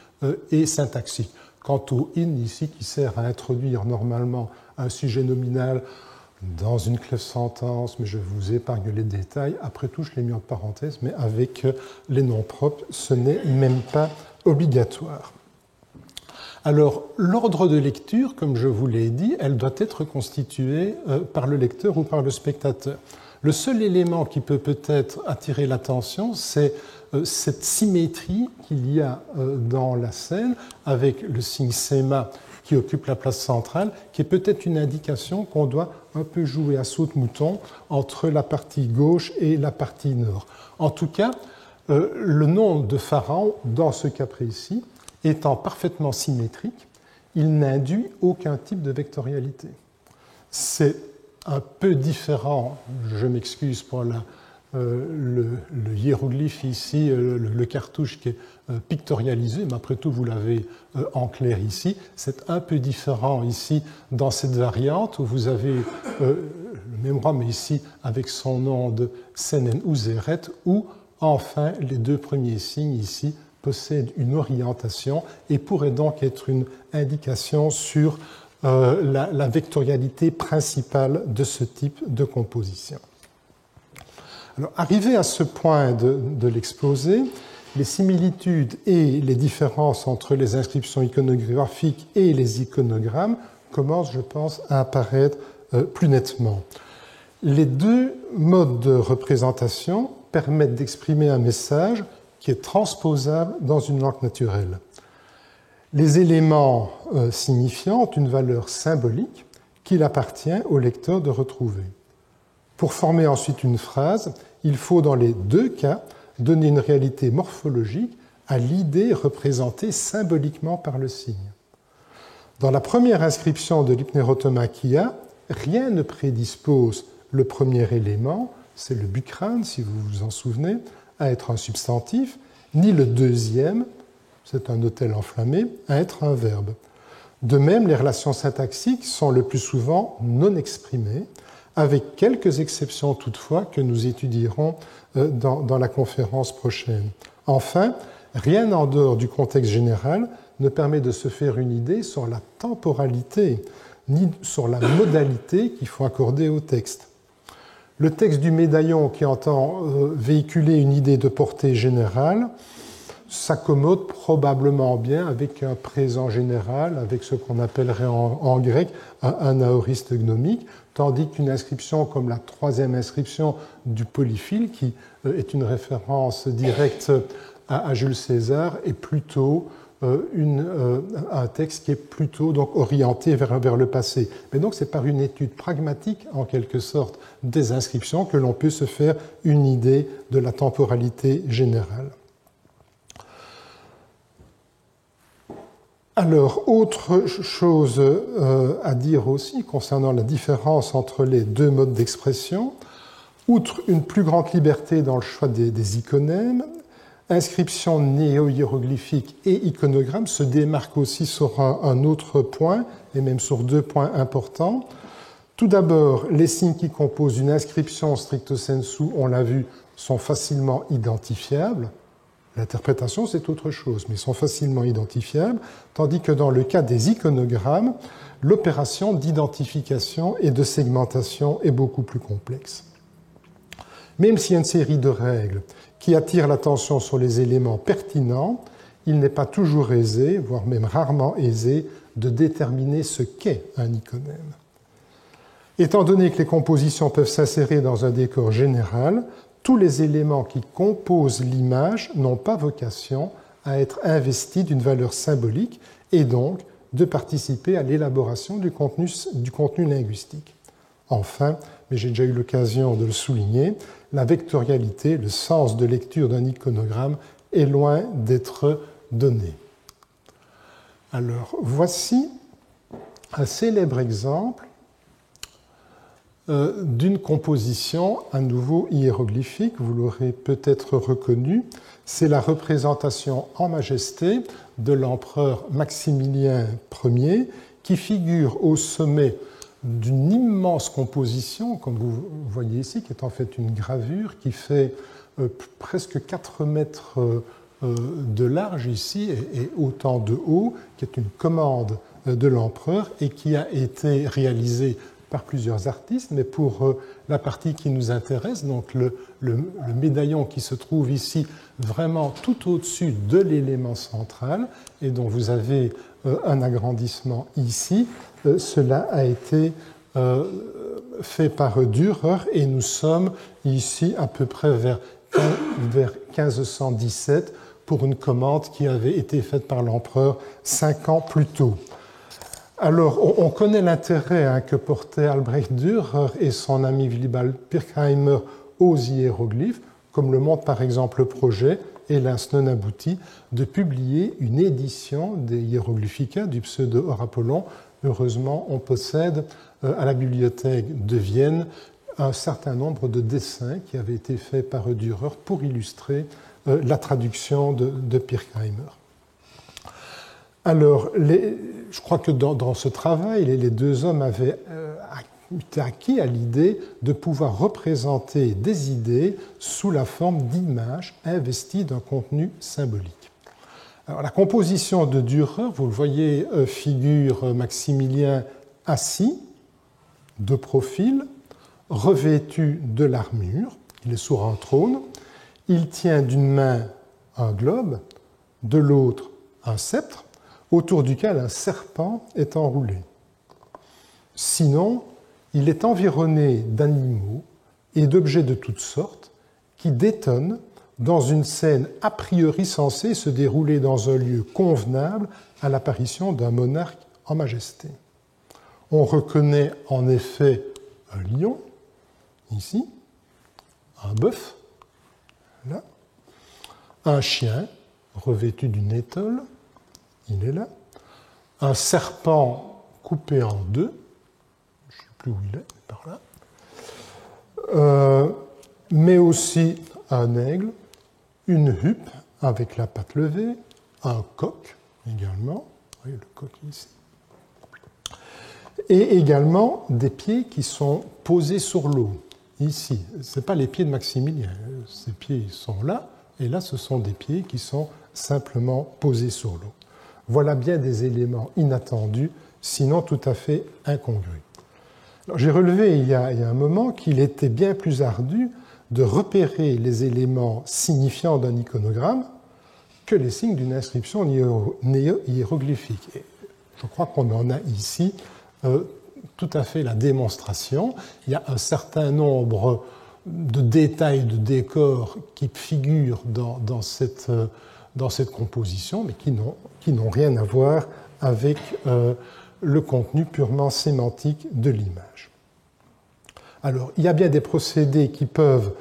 et syntaxiques. Quant au in ici, qui sert à introduire normalement un sujet nominal dans une clef sentence, mais je vous épargne les détails. Après tout, je l'ai mis en parenthèse, mais avec les noms propres, ce n'est même pas obligatoire. Alors, l'ordre de lecture, comme je vous l'ai dit, elle doit être constituée par le lecteur ou par le spectateur. Le seul élément qui peut peut-être attirer l'attention, c'est cette symétrie qu'il y a dans la scène avec le signe séma qui occupe la place centrale, qui est peut-être une indication qu'on doit un peu jouer à saute-mouton entre la partie gauche et la partie nord. En tout cas, le nom de Pharaon, dans ce cas précis, étant parfaitement symétrique, il n'induit aucun type de vectorialité. C'est un peu différent, je m'excuse pour le hiéroglyphe ici, le cartouche qui est pictorialisé, mais après tout vous l'avez en clair ici. C'est un peu différent ici dans cette variante où vous avez le même roi, mais ici avec son nom de Senen ou Zéret, où enfin les deux premiers signes ici possèdent une orientation et pourraient donc être une indication sur la vectorialité principale de ce type de composition. Alors, arrivé à ce point de l'exposé, les similitudes et les différences entre les inscriptions iconographiques et les iconogrammes commencent, je pense, à apparaître plus nettement. Les deux modes de représentation permettent d'exprimer un message qui est transposable dans une langue naturelle. Les éléments signifiants ont une valeur symbolique qu'il appartient au lecteur de retrouver. Pour former ensuite une phrase, il faut dans les deux cas donner une réalité morphologique à l'idée représentée symboliquement par le signe. Dans la première inscription de l'Hypnérotomachia, rien ne prédispose le premier élément, c'est le bucrane, si vous vous en souvenez, à être un substantif, ni le deuxième, c'est un autel enflammé, à être un verbe. De même, les relations syntaxiques sont le plus souvent non exprimées, avec quelques exceptions toutefois que nous étudierons dans la conférence prochaine. Enfin, rien en dehors du contexte général ne permet de se faire une idée sur la temporalité, ni sur la modalité qu'il faut accorder au texte. Le texte du médaillon qui entend véhiculer une idée de portée générale s'accommode probablement bien avec un présent général, avec ce qu'on appellerait en grec un aoriste gnomique, tandis qu'une inscription comme la troisième inscription du Polyphile, qui est une référence directe à Jules César, est plutôt un texte qui est plutôt donc orienté vers le passé. Mais donc c'est par une étude pragmatique, en quelque sorte, des inscriptions que l'on peut se faire une idée de la temporalité générale. Alors, autre chose à dire aussi concernant la différence entre les deux modes d'expression, outre une plus grande liberté dans le choix des iconèmes, inscription néo-hiéroglyphique et iconogramme se démarquent aussi sur un autre point, et même sur deux points importants. Tout d'abord, les signes qui composent une inscription stricto sensu, on l'a vu, sont facilement identifiables. L'interprétation, c'est autre chose, mais sont facilement identifiables, tandis que dans le cas des iconogrammes, l'opération d'identification et de segmentation est beaucoup plus complexe. Même s'il y a une série de règles qui attirent l'attention sur les éléments pertinents, il n'est pas toujours aisé, voire même rarement aisé, de déterminer ce qu'est un iconème. Étant donné que les compositions peuvent s'insérer dans un décor général, tous les éléments qui composent l'image n'ont pas vocation à être investis d'une valeur symbolique et donc de participer à l'élaboration du contenu linguistique. Enfin, mais j'ai déjà eu l'occasion de le souligner, la vectorialité, le sens de lecture d'un iconogramme est loin d'être donné. Alors, voici un célèbre exemple d'une composition à nouveau hiéroglyphique, vous l'aurez peut-être reconnu, c'est la représentation en majesté de l'empereur Maximilien Ier qui figure au sommet d'une immense composition, comme vous voyez ici, qui est en fait une gravure qui fait presque 4 mètres de large ici et autant de haut, qui est une commande de l'empereur et qui a été réalisée par plusieurs artistes, mais pour la partie qui nous intéresse, donc le médaillon qui se trouve ici vraiment tout au-dessus de l'élément central et dont vous avez un agrandissement ici, cela a été fait par Dürer et nous sommes ici à peu près vers 1517 pour une commande qui avait été faite par l'empereur 5 ans plus tôt. Alors, on connaît l'intérêt que portaient Albrecht Dürer et son ami Willibald Pirkheimer aux hiéroglyphes, comme le montre par exemple le projet, hélas non abouti, de publier une édition des Hieroglyphica du pseudo-Hors Apollon. Heureusement, on possède à la bibliothèque de Vienne un certain nombre de dessins qui avaient été faits par Dürer pour illustrer la traduction de Pirkheimer. Alors, je crois que dans ce travail, les deux hommes avaient été acquis à l'idée de pouvoir représenter des idées sous la forme d'images investies d'un contenu symbolique. Alors, la composition de Dürer, vous le voyez, figure Maximilien assis, de profil, revêtu de l'armure, il est sur un trône, il tient d'une main un globe, de l'autre un sceptre, autour duquel un serpent est enroulé. Sinon, il est environné d'animaux et d'objets de toutes sortes qui détonnent dans une scène a priori censée se dérouler dans un lieu convenable à l'apparition d'un monarque en majesté. On reconnaît en effet un lion, ici, un bœuf, là, un chien revêtu d'une étole, il est là, un serpent coupé en deux, je ne sais plus où il est, par là, mais aussi un aigle, une huppe avec la patte levée, un coq également, vous voyez le coq ici, et également des pieds qui sont posés sur l'eau, ici. Ce n'est pas les pieds de Maximilien, ces pieds sont là, et là ce sont des pieds qui sont simplement posés sur l'eau. Voilà bien des éléments inattendus, sinon tout à fait incongrus. J'ai relevé il y a un moment qu'il était bien plus ardu de repérer les éléments signifiants d'un iconogramme que les signes d'une inscription hiéroglyphique. Et je crois qu'on en a ici tout à fait la démonstration. Il y a un certain nombre de détails, de décors qui figurent dans cette composition, mais qui n'ont rien à voir avec le contenu purement sémantique de l'image. Alors, il y a bien des procédés qui peuvent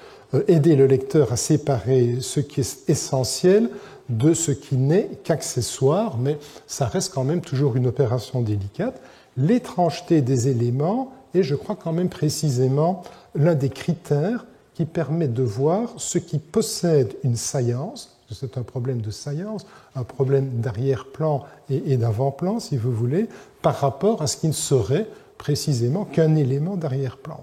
aider le lecteur à séparer ce qui est essentiel de ce qui n'est qu'accessoire, mais ça reste quand même toujours une opération délicate. L'étrangeté des éléments est, je crois, quand même précisément l'un des critères qui permet de voir ce qui possède une saillance, parce que c'est un problème de saillance, un problème d'arrière-plan et d'avant-plan, si vous voulez, par rapport à ce qui ne serait précisément qu'un élément d'arrière-plan.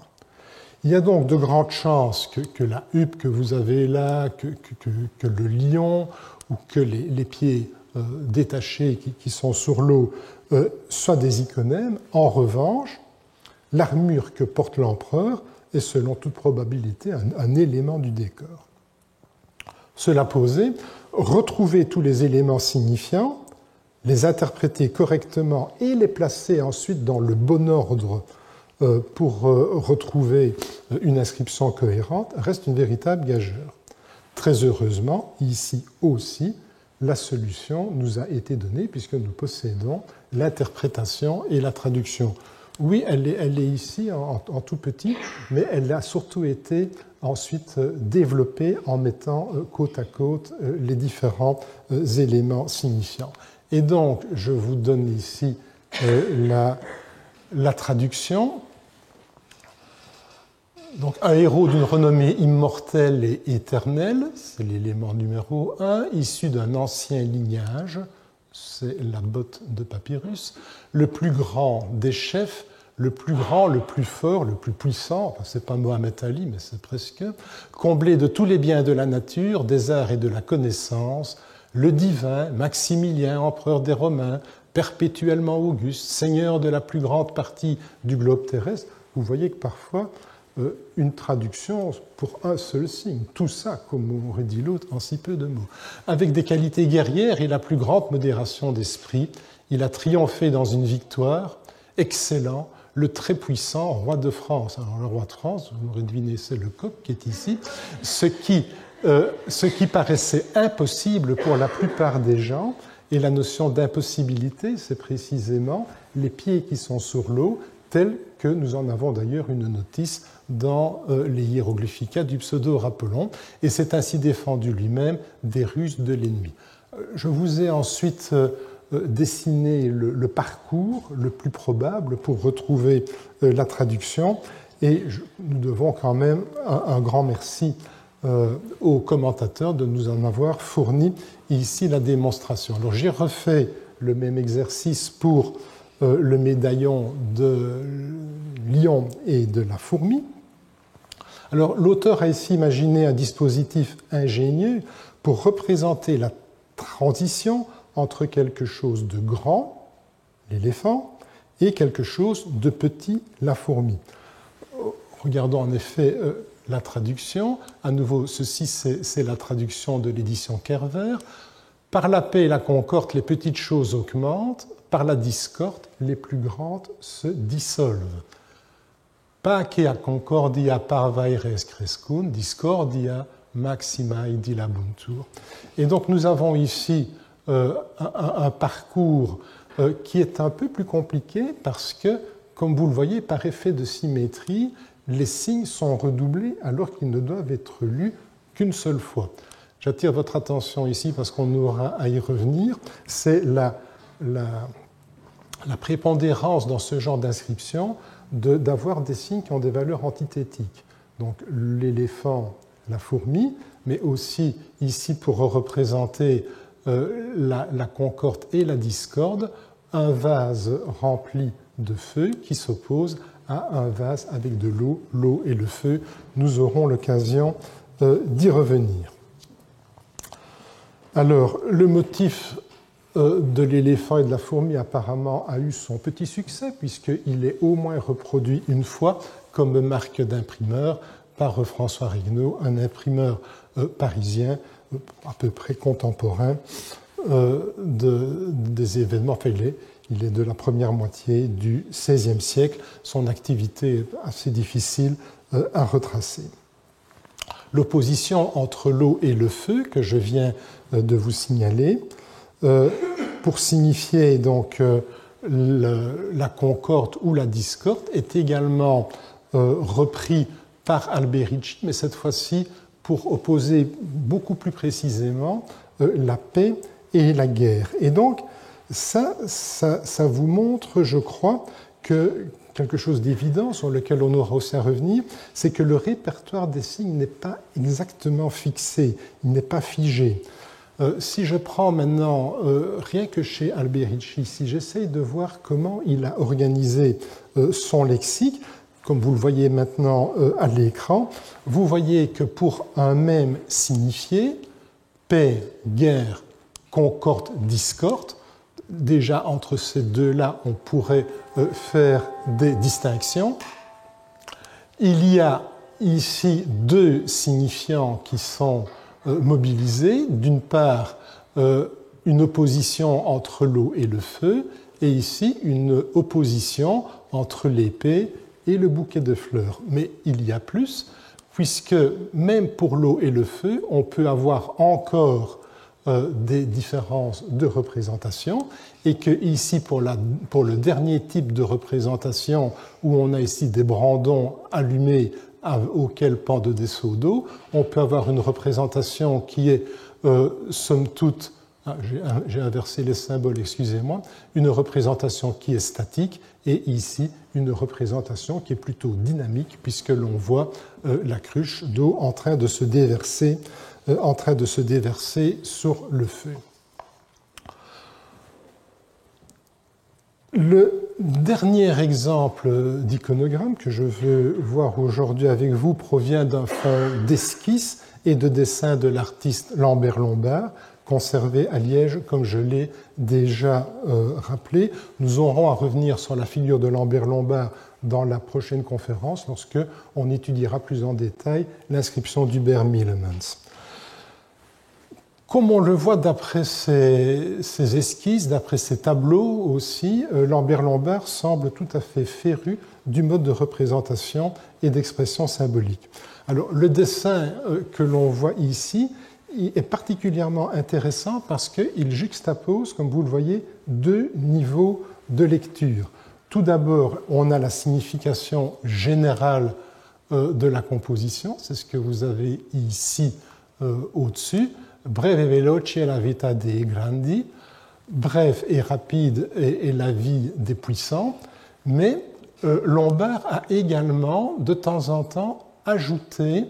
Il y a donc de grandes chances que la huppe que vous avez là, que le lion ou que les pieds détachés qui sont sur l'eau soient des iconèmes. En revanche, l'armure que porte l'empereur est selon toute probabilité un élément du décor. Cela posé, retrouver tous les éléments signifiants, les interpréter correctement et les placer ensuite dans le bon ordre pour retrouver une inscription cohérente reste une véritable gageure. Très heureusement, ici aussi, la solution nous a été donnée puisque nous possédons l'interprétation et la traduction. Oui, elle est ici en tout petit, mais elle a surtout été ensuite développée en mettant côte à côte les différents éléments signifiants. Et donc, je vous donne ici la traduction. Donc, un héros d'une renommée immortelle et éternelle, c'est l'élément numéro 1, issu d'un ancien lignage, c'est la botte de papyrus, le plus grand des chefs, le plus grand, le plus fort, le plus puissant, enfin, c'est pas Mohamed Ali, mais c'est presque, comblé de tous les biens de la nature, des arts et de la connaissance, le divin Maximilien, empereur des Romains, perpétuellement auguste, seigneur de la plus grande partie du globe terrestre. Vous voyez que parfois, une traduction pour un seul signe, tout ça, comme aurait dit l'autre, en si peu de mots. Avec des qualités guerrières et la plus grande modération d'esprit, il a triomphé dans une victoire, excellent, le très puissant roi de France. Alors le roi de France, vous l'aurez deviné, c'est le coq qui est ici, ce qui paraissait impossible pour la plupart des gens, et la notion d'impossibilité, c'est précisément les pieds qui sont sur l'eau, tels que nous en avons d'ailleurs une notice dans les hiéroglyphica du pseudo-Rappelon, et c'est ainsi défendu lui-même des ruses de l'ennemi. Je vous ai ensuite dessiné le parcours le plus probable pour retrouver la traduction, et nous devons quand même un grand merci aux commentateurs de nous en avoir fourni ici la démonstration. Alors j'ai refait le même exercice pour le médaillon de lion et de la fourmi. Alors l'auteur a ici imaginé un dispositif ingénieux pour représenter la transition entre quelque chose de grand, l'éléphant, et quelque chose de petit, la fourmi. Regardons en effet la traduction. À nouveau, ceci c'est la traduction de l'édition Kerver. Par la paix et la concorde, les petites choses augmentent. Par la discorde, les plus grandes se dissolvent. Pacea concordia parvaires crescunt, discordia maximae dilabuntur. Et donc nous avons ici un parcours qui est un peu plus compliqué parce que, comme vous le voyez, par effet de symétrie, les signes sont redoublés alors qu'ils ne doivent être lus qu'une seule fois. J'attire votre attention ici parce qu'on aura à y revenir. C'est la prépondérance dans ce genre d'inscription d'avoir des signes qui ont des valeurs antithétiques. Donc l'éléphant, la fourmi, mais aussi ici pour représenter la concorde et la discorde, un vase rempli de feu qui s'oppose à un vase avec de l'eau, l'eau et le feu. Nous aurons l'occasion d'y revenir. Alors, le motif de l'éléphant et de la fourmi apparemment a eu son petit succès puisqu'il est au moins reproduit une fois comme marque d'imprimeur par François Regnault, un imprimeur parisien à peu près contemporain des événements. Enfin, il est de la première moitié du XVIe siècle. Son activité est assez difficile à retracer. L'opposition entre l'eau et le feu que je viens de vous signaler, pour signifier donc la concorde ou la discorde, est également repris par Alberici, mais cette fois-ci pour opposer beaucoup plus précisément la paix et la guerre. Et donc, ça vous montre, je crois, que quelque chose d'évident sur lequel on aura aussi à revenir, c'est que le répertoire des signes n'est pas exactement fixé, il n'est pas figé. Si je prends maintenant, rien que chez Alberici, si j'essaye de voir comment il a organisé son lexique, comme vous le voyez maintenant à l'écran, vous voyez que pour un même signifié, paix, guerre, concorde, discorde, déjà entre ces deux-là, on pourrait faire des distinctions. Il y a ici deux signifiants qui sont mobilisés. D'une part, une opposition entre l'eau et le feu, et ici une opposition entre l'épée et le bouquet de fleurs. Mais il y a plus, puisque même pour l'eau et le feu, on peut avoir encore des différences de représentation, et que ici, pour le dernier type de représentation, où on a ici des brandons allumés auxquels pendent des seaux d'eau, on peut avoir une représentation qui est, somme toute, j'ai inversé les symboles, excusez-moi, une représentation qui est statique, et ici, une représentation qui est plutôt dynamique, puisque l'on voit la cruche d'eau en train de se déverser sur le feu. Le dernier exemple d'iconogramme que je veux voir aujourd'hui avec vous provient d'un fond d'esquisse et de dessin de l'artiste Lambert Lombard, conservé à Liège, comme je l'ai déjà rappelé. Nous aurons à revenir sur la figure de Lambert Lombard dans la prochaine conférence, lorsque on étudiera plus en détail l'inscription d'Hubert Mielemans. Comme on le voit d'après ces esquisses, d'après ces tableaux aussi, Lambert Lombard semble tout à fait féru du mode de représentation et d'expression symbolique. Alors, le dessin que l'on voit ici est particulièrement intéressant parce qu'il juxtapose, comme vous le voyez, deux niveaux de lecture. Tout d'abord, on a la signification générale de la composition, c'est ce que vous avez ici au-dessus. Breve e veloce è la vita dei grandi, bref et rapide est la vie des puissants, mais Lombard a également de temps en temps ajouté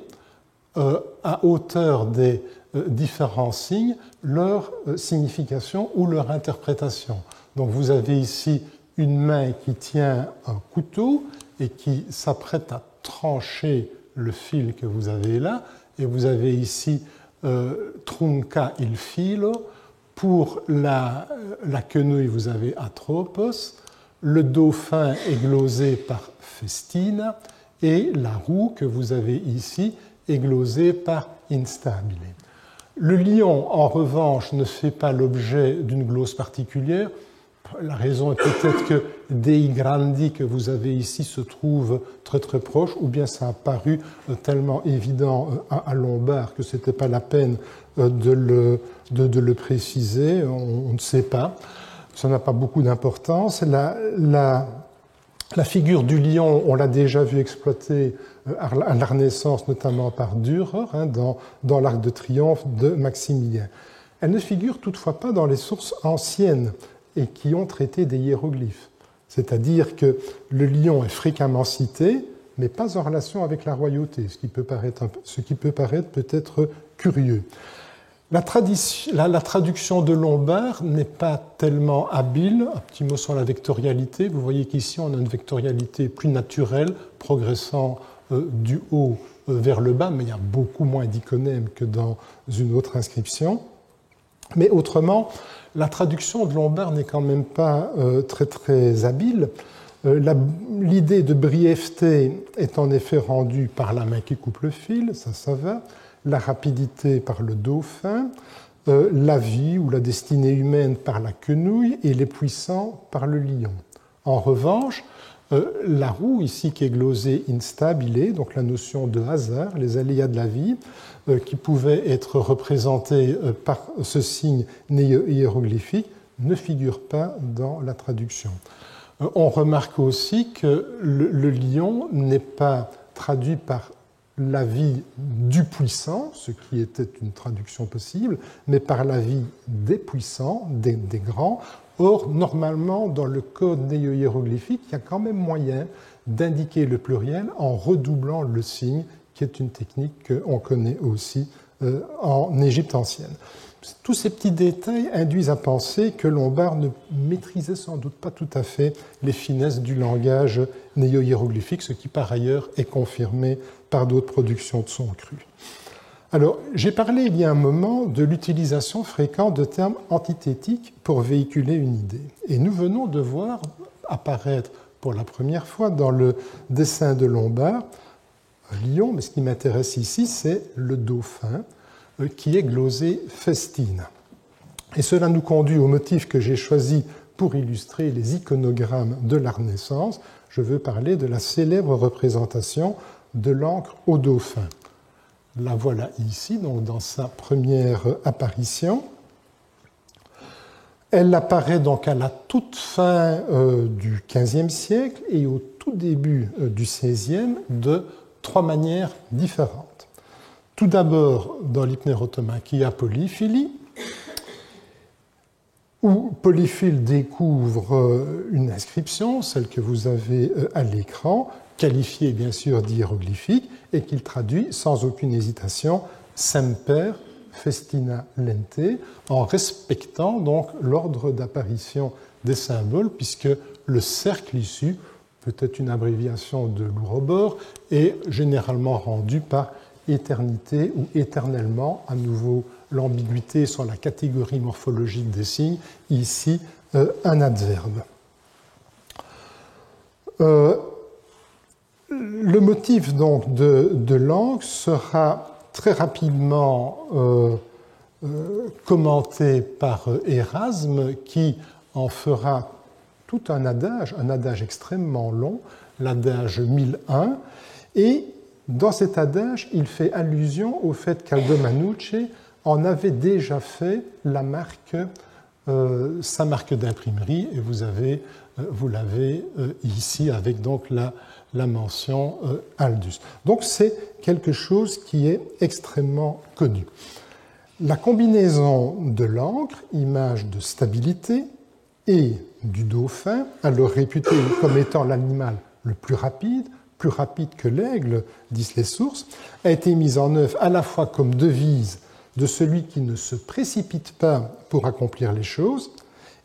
à hauteur des différents signes leur signification ou leur interprétation. Donc vous avez ici une main qui tient un couteau et qui s'apprête à trancher le fil que vous avez là, et vous avez ici trunca il filo, pour la quenouille vous avez atropos, le dauphin est glosé par festina, et la roue que vous avez ici est glosée par instabile. Le lion, en revanche, ne fait pas l'objet d'une glose particulière La raison est peut-être que Dei Grandi que vous avez ici se trouve très très proche, ou bien ça a paru tellement évident à Lombard que ce n'était pas la peine de le préciser, on ne sait pas. Ça n'a pas beaucoup d'importance. La figure du lion, on l'a déjà vu exploiter à la Renaissance, notamment par Dürer, dans l'Arc de Triomphe de Maximilien. Elle ne figure toutefois pas dans les sources anciennes et qui ont traité des hiéroglyphes. C'est-à-dire que le lion est fréquemment cité, mais pas en relation avec la royauté, ce qui peut paraître peut-être curieux. La traduction de Lombard n'est pas tellement habile. Un petit mot sur la vectorialité. Vous voyez qu'ici, on a une vectorialité plus naturelle, progressant du haut vers le bas, mais il y a beaucoup moins d'iconèmes que dans une autre inscription. Mais autrement, la traduction de Lombard n'est quand même pas très très habile. L'idée de brièveté est en effet rendue par la main qui coupe le fil, ça va, la rapidité par le dauphin, la vie ou la destinée humaine par la quenouille et les puissants par le lion. En revanche, la roue, ici qui est glosée instabile, donc la notion de hasard, les aléas de la vie, qui pouvaient être représentés par ce signe hiéroglyphique, ne figure pas dans la traduction. On remarque aussi que le lion n'est pas traduit par la vie du puissant, ce qui était une traduction possible, mais par la vie des puissants, des grands. Or, normalement, dans le code néo-hiéroglyphique, il y a quand même moyen d'indiquer le pluriel en redoublant le signe, qui est une technique qu'on connaît aussi en Égypte ancienne. Tous ces petits détails induisent à penser que Lombard ne maîtrisait sans doute pas tout à fait les finesses du langage néo-hiéroglyphique, ce qui par ailleurs est confirmé par d'autres productions de son cru. Alors, j'ai parlé il y a un moment de l'utilisation fréquente de termes antithétiques pour véhiculer une idée. Et nous venons de voir apparaître pour la première fois dans le dessin de Lombard un lion, mais ce qui m'intéresse ici, c'est le dauphin, qui est glosé festina. Et cela nous conduit au motif que j'ai choisi pour illustrer les iconogrammes de la Renaissance. Je veux parler de la célèbre représentation de l'encre au dauphin. La voilà ici, donc dans sa première apparition. Elle apparaît donc à la toute fin du XVe siècle et au tout début du XVIe de trois manières différentes. Tout d'abord, dans l'hypnérotomachia Polyphylie, où Polyphile découvre une inscription, celle que vous avez à l'écran, qualifiée bien sûr d'hiéroglyphique, et qu'il traduit sans aucune hésitation Semper Festina Lente, en respectant donc l'ordre d'apparition des symboles, puisque le cercle issu, peut-être une abréviation de l'ourobore, est généralement rendu par éternité ou éternellement, à nouveau l'ambiguïté sur la catégorie morphologique des signes, ici un adverbe. Le motif donc de l'encre sera très rapidement commenté par Érasme, qui en fera tout un adage extrêmement long, l'adage 1001, et dans cet adage, il fait allusion au fait qu'Aldo-Manucci en avait déjà fait la marque, sa marque d'imprimerie, et vous l'avez ici avec donc la mention Aldus. Donc c'est quelque chose qui est extrêmement connu. La combinaison de l'encre, image de stabilité, et du dauphin, alors réputé comme étant l'animal le plus rapide que l'aigle, disent les sources, a été mise en œuvre à la fois comme devise de celui qui ne se précipite pas pour accomplir les choses,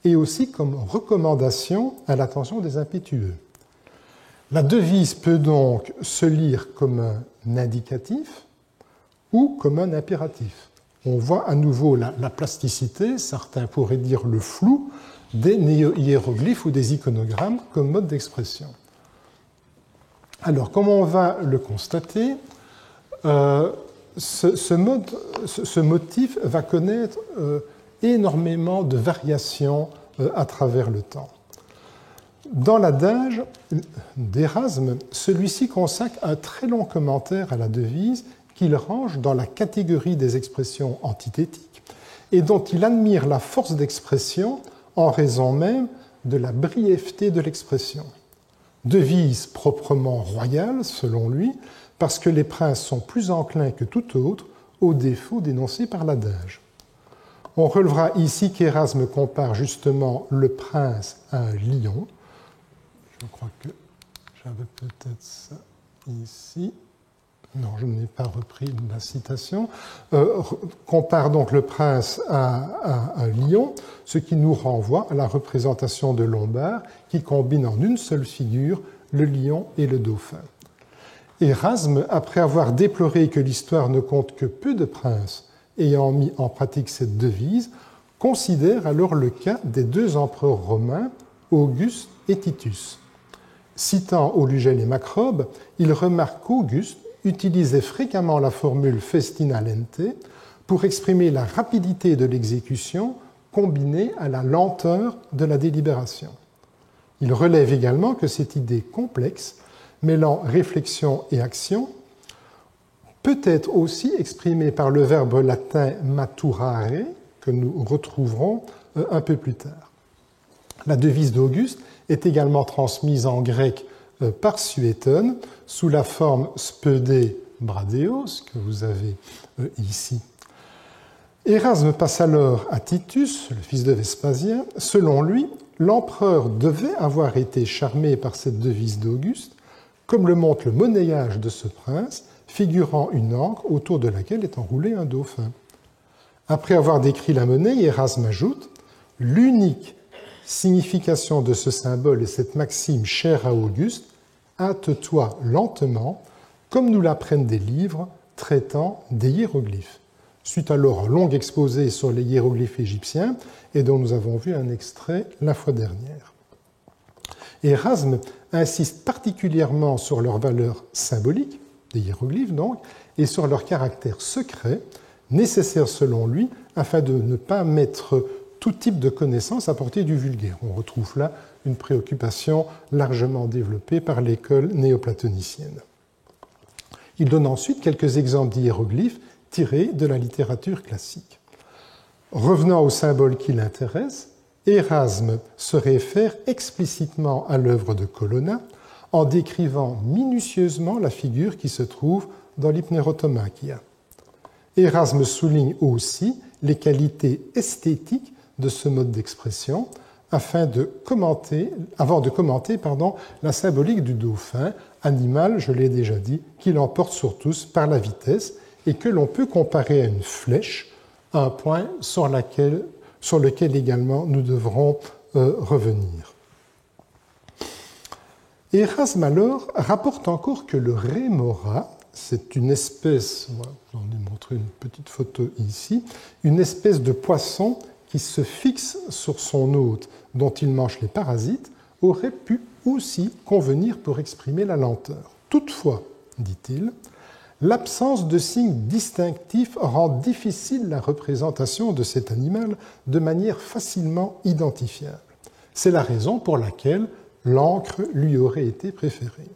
et aussi comme recommandation à l'attention des impétueux. La devise peut donc se lire comme un indicatif ou comme un impératif. On voit à nouveau la plasticité, certains pourraient dire le flou, des néo-hiéroglyphes ou des iconogrammes comme mode d'expression. Alors, comment on va le constater, ce motif va connaître énormément de variations à travers le temps. Dans l'adage d'Érasme, celui-ci consacre un très long commentaire à la devise qu'il range dans la catégorie des expressions antithétiques et dont il admire la force d'expression en raison même de la brièveté de l'expression. Devise proprement royale, selon lui, parce que les princes sont plus enclins que tout autre aux défauts dénoncés par l'adage. On relèvera ici qu'Érasme compare justement le prince à un lion. Je crois que j'avais peut-être ça ici. Non, je n'ai pas repris la citation. Compare donc le prince à un lion, ce qui nous renvoie à la représentation de Lombard qui combine en une seule figure le lion et le dauphin. Érasme, après avoir déploré que l'histoire ne compte que peu de princes ayant mis en pratique cette devise, considère alors le cas des deux empereurs romains, Auguste et Titus. Citant Olugel et Macrobe, il remarque qu'Auguste utilisait fréquemment la formule festina lente pour exprimer la rapidité de l'exécution combinée à la lenteur de la délibération. Il relève également que cette idée complexe, mêlant réflexion et action, peut être aussi exprimée par le verbe latin maturare, que nous retrouverons un peu plus tard. La devise d'Auguste est également transmise en grec par Suétone sous la forme spedé bradeos que vous avez ici. Érasme passe alors à Titus, le fils de Vespasien. Selon lui, l'empereur devait avoir été charmé par cette devise d'Auguste, comme le montre le monnayage de ce prince, figurant une ancre autour de laquelle est enroulé un dauphin. Après avoir décrit la monnaie, Érasme ajoute « L'unique signification de ce symbole est cette maxime chère à Auguste, hâte-toi lentement, comme nous l'apprennent des livres traitant des hiéroglyphes. » Suite alors un long exposé sur les hiéroglyphes égyptiens et dont nous avons vu un extrait la fois dernière. Érasme insiste particulièrement sur leur valeur symbolique, des hiéroglyphes donc, et sur leur caractère secret, nécessaire selon lui, afin de ne pas mettre tout type de connaissances à portée du vulgaire. On retrouve là une préoccupation largement développée par l'école néoplatonicienne. Il donne ensuite quelques exemples d'hiéroglyphes tirés de la littérature classique. Revenant au symbole qui l'intéresse, Érasme se réfère explicitement à l'œuvre de Colonna en décrivant minutieusement la figure qui se trouve dans l'Hypnerotomachia. Érasme souligne aussi les qualités esthétiques de ce mode d'expression avant de commenter la symbolique du dauphin, animal, je l'ai déjà dit, qui l'emporte sur tous par la vitesse et que l'on peut comparer à une flèche, un point sur lequel également nous devrons revenir. Érasme alors rapporte encore que le rémora, c'est une espèce, on va vous montrer une petite photo ici, une espèce de poisson qui se fixe sur son hôte dont il mange les parasites, aurait pu aussi convenir pour exprimer la lenteur. Toutefois, dit-il, l'absence de signes distinctifs rend difficile la représentation de cet animal de manière facilement identifiable. C'est la raison pour laquelle l'encre lui aurait été préférée.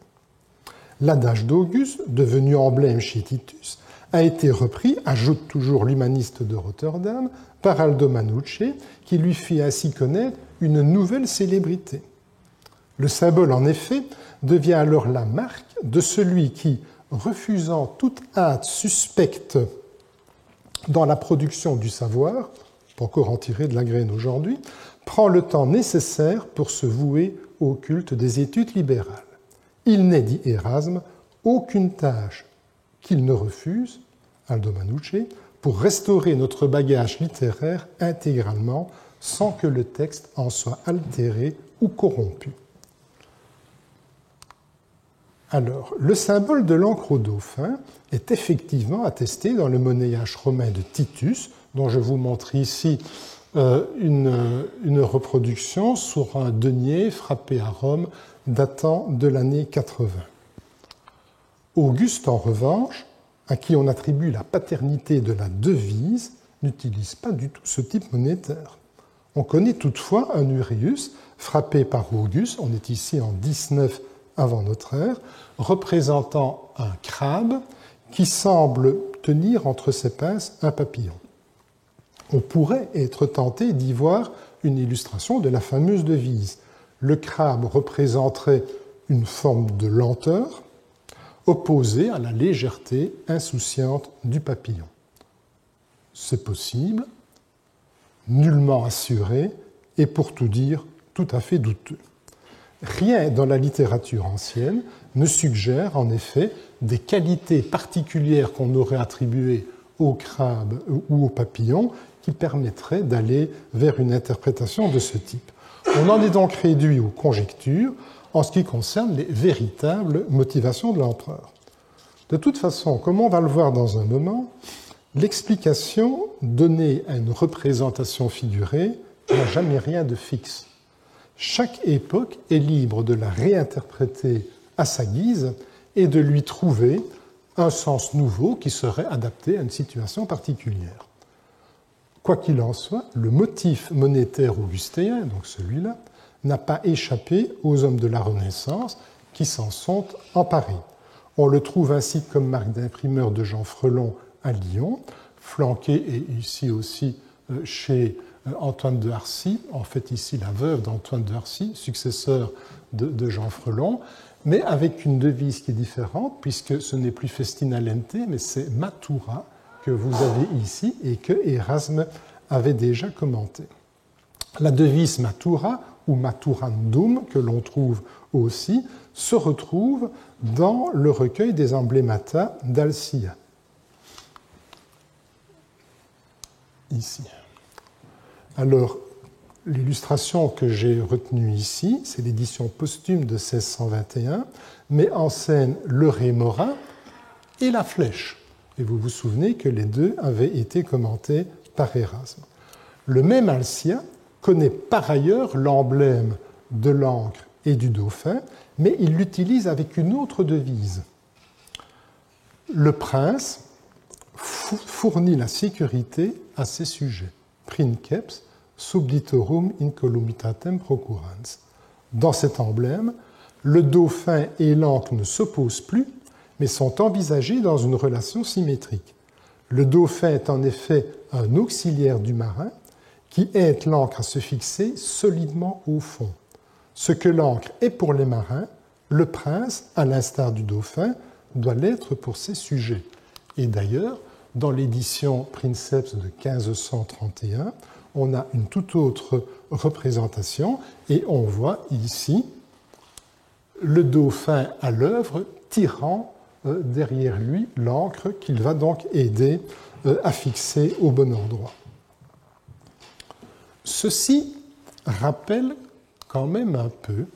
L'adage d'Auguste, devenu emblème chez Titus, a été repris, ajoute toujours l'humaniste de Rotterdam, par Aldo Manucci, qui lui fit ainsi connaître une nouvelle célébrité. Le symbole, en effet, devient alors la marque de celui qui, refusant toute hâte suspecte dans la production du savoir, pas encore en tirer de la graine aujourd'hui, prend le temps nécessaire pour se vouer au culte des études libérales. Il n'est, dit Érasme, aucune tâche qu'il ne refuse, Aldo Manucci, pour restaurer notre bagage littéraire intégralement sans que le texte en soit altéré ou corrompu. Alors, le symbole de l'encre au dauphin est effectivement attesté dans le monnayage romain de Titus, dont je vous montre ici une reproduction sur un denier frappé à Rome datant de l'année 80. Auguste, en revanche, à qui on attribue la paternité de la devise, n'utilise pas du tout ce type monétaire. On connaît toutefois un Uræus frappé par Auguste, on est ici en 19 avant notre ère, représentant un crabe qui semble tenir entre ses pinces un papillon. On pourrait être tenté d'y voir une illustration de la fameuse devise. Le crabe représenterait une forme de lenteur opposée à la légèreté insouciante du papillon. C'est possible, nullement assuré et pour tout dire, tout à fait douteux. Rien dans la littérature ancienne ne suggère en effet des qualités particulières qu'on aurait attribuées au crabe ou au papillon qui permettraient d'aller vers une interprétation de ce type. On en est donc réduit aux conjectures en ce qui concerne les véritables motivations de l'empereur. De toute façon, comme on va le voir dans un moment, l'explication donnée à une représentation figurée n'a jamais rien de fixe. Chaque époque est libre de la réinterpréter à sa guise et de lui trouver un sens nouveau qui serait adapté à une situation particulière. Quoi qu'il en soit, le motif monétaire augustéen, donc celui-là, n'a pas échappé aux hommes de la Renaissance qui s'en sont emparés. On le trouve ainsi comme marque d'imprimeur de Jean Frelon à Lyon, flanqué et ici aussi chez Antoine de Harcy, en fait ici la veuve d'Antoine de Harcy, successeur de Jean Frelon, mais avec une devise qui est différente, puisque ce n'est plus Festina Lente, mais c'est Matura que vous avez ici et que Erasme avait déjà commenté. La devise Matura, ou Maturandum, que l'on trouve aussi, se retrouve dans le recueil des emblémata d'Alcia. Ici. Alors, l'illustration que j'ai retenue ici, c'est l'édition posthume de 1621, met en scène le rémora et la flèche. Et vous vous souvenez que les deux avaient été commentés par Erasme. Le même Alcia connaît par ailleurs l'emblème de l'encre et du dauphin, mais il l'utilise avec une autre devise. Le prince fournit la sécurité à ses sujets. Princeps subditorum incolumitatem procurans. Dans cet emblème, le dauphin et l'encre ne s'opposent plus, mais sont envisagés dans une relation symétrique. Le dauphin est en effet un auxiliaire du marin qui aide l'encre à se fixer solidement au fond. Ce que l'encre est pour les marins, le prince, à l'instar du dauphin, doit l'être pour ses sujets. Et d'ailleurs, dans l'édition Princeps de 1531, on a une toute autre représentation et on voit ici le dauphin à l'œuvre tirant derrière lui l'encre qu'il va donc aider à fixer au bon endroit. Ceci rappelle quand même un peu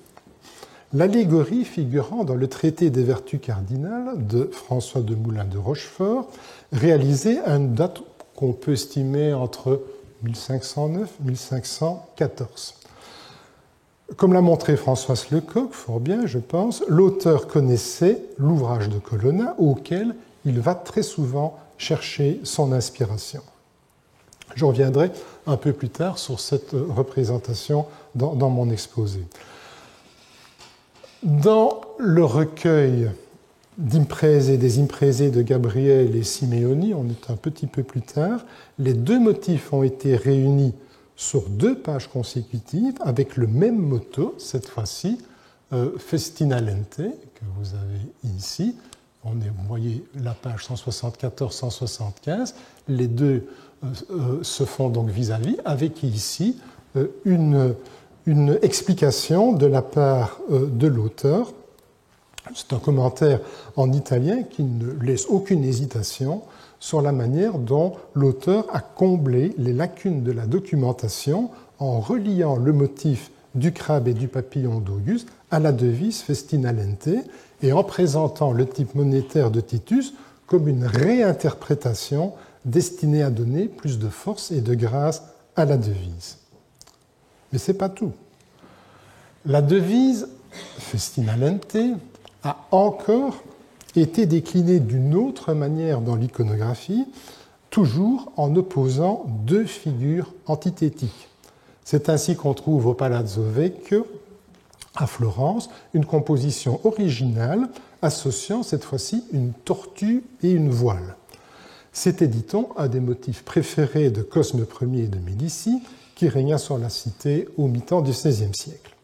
l'allégorie figurant dans le traité des vertus cardinales de François de Moulin de Rochefort, réalisé à une date qu'on peut estimer entre 1509 et 1514. Comme l'a montré Françoise Lecoq, fort bien, je pense, l'auteur connaissait l'ouvrage de Colonna auquel il va très souvent chercher son inspiration. Je reviendrai un peu plus tard sur cette représentation dans mon exposé. Dans le recueil des imprésés de Gabriel et Simeoni, on est un petit peu plus tard, les deux motifs ont été réunis sur 2 pages consécutives avec le même motto, cette fois-ci, Festina Lente, que vous avez ici. Vous voyez la page 174-175. Les deux se font donc vis-à-vis, avec ici une explication de la part de l'auteur. C'est un commentaire en italien qui ne laisse aucune hésitation sur la manière dont l'auteur a comblé les lacunes de la documentation en reliant le motif du crabe et du papillon d'Auguste à la devise Festina Lente et en présentant le type monétaire de Titus comme une réinterprétation destinée à donner plus de force et de grâce à la devise. Mais ce n'est pas tout. La devise Festina Lente a encore été déclinée d'une autre manière dans l'iconographie, toujours en opposant 2 figures antithétiques. C'est ainsi qu'on trouve au Palazzo Vecchio, à Florence, une composition originale associant cette fois-ci une tortue et une voile. C'était, dit-on, un des motifs préférés de Cosme Ier et de Médicis, qui régna sur la cité au mi-temps du XVIe siècle.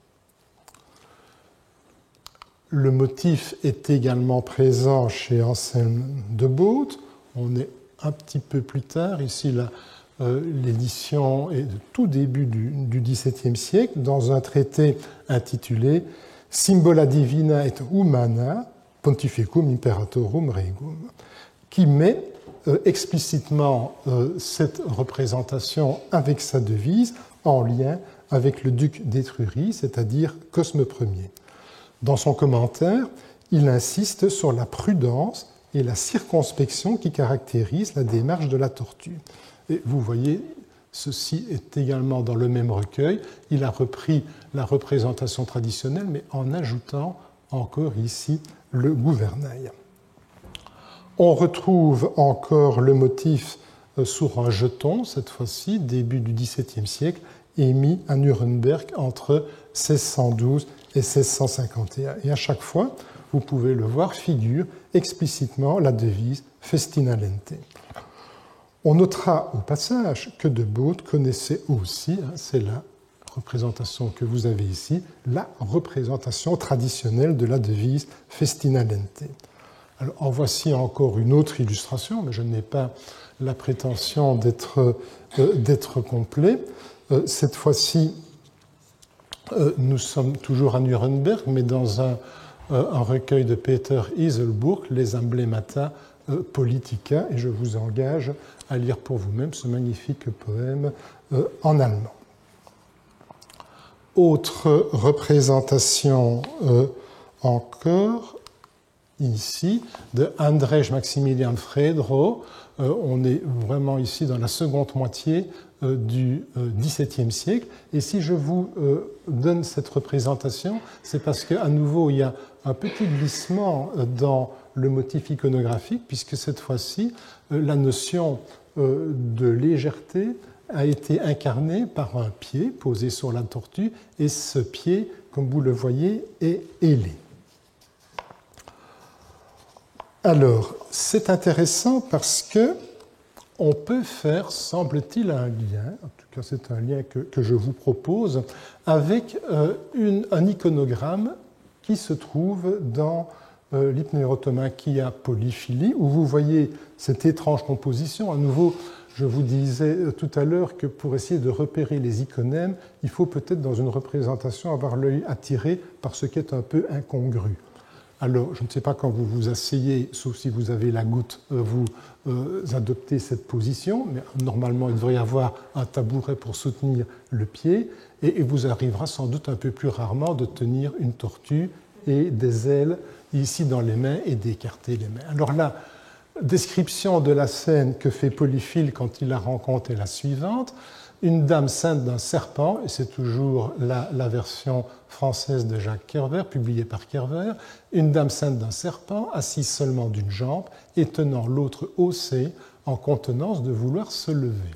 Le motif est également présent chez Anselme de Baute. On est un petit peu plus tard, ici l'édition est de tout début du XVIIe siècle, dans un traité intitulé Symbola Divina et Humana Pontificum Imperatorum Regum, qui met explicitement cette représentation avec sa devise en lien avec le duc d'Étrurie, c'est-à-dire Cosme Ier. Dans son commentaire, il insiste sur la prudence et la circonspection qui caractérisent la démarche de la tortue. Et vous voyez, ceci est également dans le même recueil. Il a repris la représentation traditionnelle, mais en ajoutant encore ici le gouvernail. On retrouve encore le motif sur un jeton, cette fois-ci, début du XVIIe siècle, émis à Nuremberg entre 1612 et 1651. Et à chaque fois, vous pouvez le voir, figure explicitement la devise Festina Lente. On notera au passage que de Baute connaissait aussi, c'est la représentation que vous avez ici, la représentation traditionnelle de la devise Festina Lente. Alors, en voici encore une autre illustration, mais je n'ai pas la prétention d'être complet. Cette fois-ci, nous sommes toujours à Nuremberg, mais dans un recueil de Peter Iselburg, les Emblemata Politica, et je vous engage à lire pour vous-même ce magnifique poème en allemand. Autre représentation encore, ici, de Andrzej Maximilian Fredro. On est vraiment ici dans la seconde moitié du XVIIe siècle. Et si je vous donne cette représentation, c'est parce qu'à nouveau, il y a un petit glissement dans le motif iconographique, puisque cette fois-ci, la notion de légèreté a été incarnée par un pied posé sur la tortue, et ce pied, comme vous le voyez, est ailé. Alors, c'est intéressant parce que on peut faire, semble-t-il, un lien, en tout cas c'est un lien que je vous propose, avec un iconogramme qui se trouve dans l'Hypneurothomaquia Polyphylie, où vous voyez cette étrange composition. À nouveau, je vous disais tout à l'heure que pour essayer de repérer les iconèmes, il faut peut-être dans une représentation avoir l'œil attiré par ce qui est un peu incongru. Alors, je ne sais pas quand vous vous asseyez, sauf si vous avez la goutte, vous adoptez cette position, mais normalement, il devrait y avoir un tabouret pour soutenir le pied, et vous arrivera sans doute un peu plus rarement de tenir une tortue et des ailes ici dans les mains et d'écarter les mains. Alors la description de la scène que fait Polyphile quand il la rencontre est la suivante. Une dame ceinte d'un serpent, et c'est toujours la version française de Jacques Kerver, publiée par Kerver, une dame ceinte d'un serpent, assise seulement d'une jambe et tenant l'autre haussée en contenance de vouloir se lever.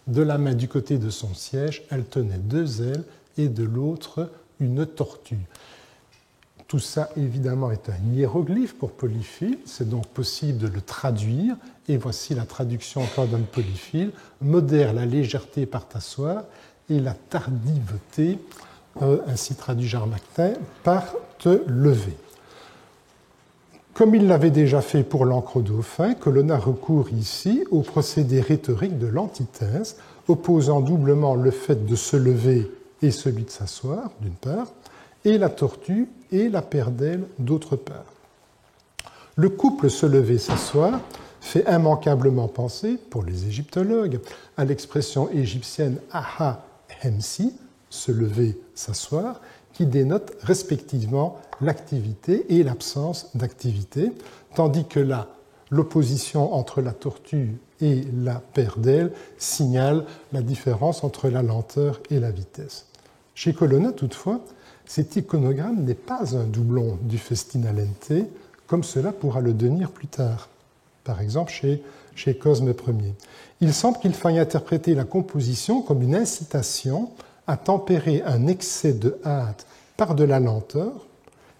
De la main du côté de son siège, elle tenait deux ailes et de l'autre une tortue. Tout ça, évidemment, est un hiéroglyphe pour Polyphile, c'est donc possible de le traduire, et voici la traduction qu'en donne Polyphile. Modère la légèreté par t'asseoir et la tardiveté, ainsi traduit Jarmactin, par te lever. Comme il l'avait déjà fait pour l'encre dauphin, Colonna recourt ici au procédé rhétorique de l'antithèse, opposant doublement le fait de se lever et celui de s'asseoir, d'une part, et la tortue et la paire d'ailes, d'autre part. Le couple se lever-s'asseoir fait immanquablement penser, pour les égyptologues, à l'expression égyptienne aha hemsi, se lever, s'asseoir, qui dénote respectivement l'activité et l'absence d'activité, tandis que l'opposition entre la tortue et la paire d'ailes signale la différence entre la lenteur et la vitesse. Chez Colonna, toutefois, cet iconogramme n'est pas un doublon du Festina Lente, comme cela pourra le devenir plus tard, par exemple chez Cosme Ier. Il semble qu'il faille interpréter la composition comme une incitation à tempérer un excès de hâte par de la lenteur,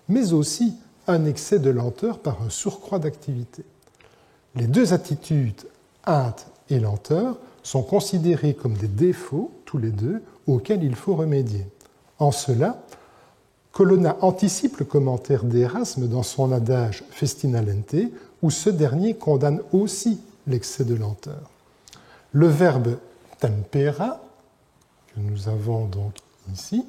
mais aussi un excès de lenteur par un surcroît d'activité. Les deux attitudes, hâte et lenteur, sont considérées comme des défauts, tous les deux, auxquels il faut remédier. En cela, Colonna anticipe le commentaire d'Erasme dans son adage Festina lente, où ce dernier condamne aussi l'excès de lenteur. Le verbe tempera, que nous avons donc ici,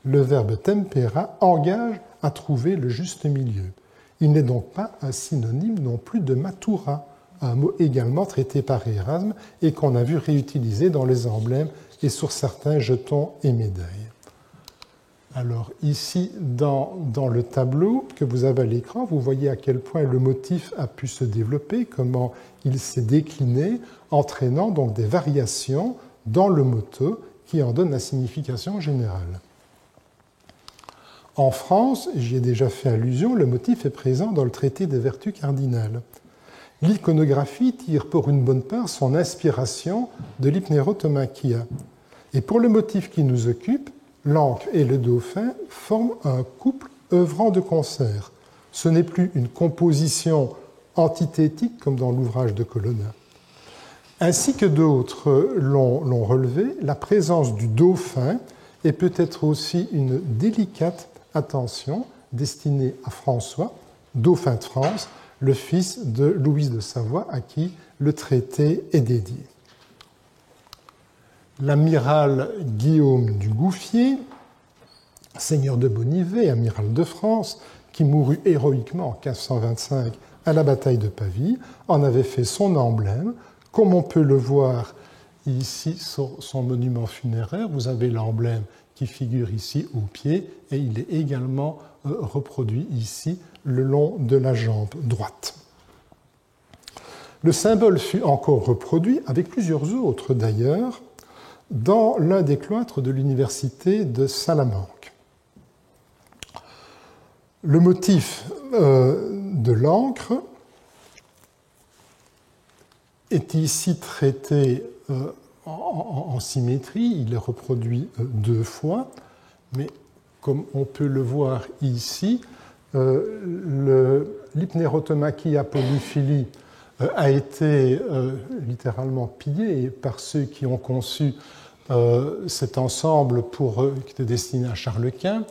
le verbe tempera engage à trouver le juste milieu. Il n'est donc pas un synonyme non plus de matura, un mot également traité par Erasme et qu'on a vu réutilisé dans les emblèmes et sur certains jetons et médailles. Alors ici, dans le tableau que vous avez à l'écran, vous voyez à quel point le motif a pu se développer, comment il s'est décliné, entraînant donc des variations dans le motto qui en donne la signification générale. En France, j'y ai déjà fait allusion, le motif est présent dans le traité des vertus cardinales. L'iconographie tire pour une bonne part son inspiration de l'hypnérotomachia. Et pour le motif qui nous occupe, l'encre et le dauphin forment un couple œuvrant de concert. Ce n'est plus une composition antithétique comme dans l'ouvrage de Colonna. Ainsi que d'autres l'ont relevé, la présence du dauphin est peut-être aussi une délicate attention destinée à François, dauphin de France, le fils de Louise de Savoie, à qui le traité est dédié. L'amiral Guillaume du Gouffier, seigneur de Bonnivet, amiral de France, qui mourut héroïquement en 1525 à la bataille de Pavie, en avait fait son emblème, comme on peut le voir ici sur son monument funéraire. Vous avez l'emblème qui figure ici au pied, et il est également reproduit ici le long de la jambe droite. Le symbole fut encore reproduit, avec plusieurs autres d'ailleurs, dans l'un des cloîtres de l'université de Salamanque. Le motif de l'encre est ici traité en symétrie, il est reproduit deux fois, mais comme on peut le voir ici, l'hypnérotomachia polyphylie a été littéralement pillé par ceux qui ont conçu cet ensemble qui était destiné à Charles Quint.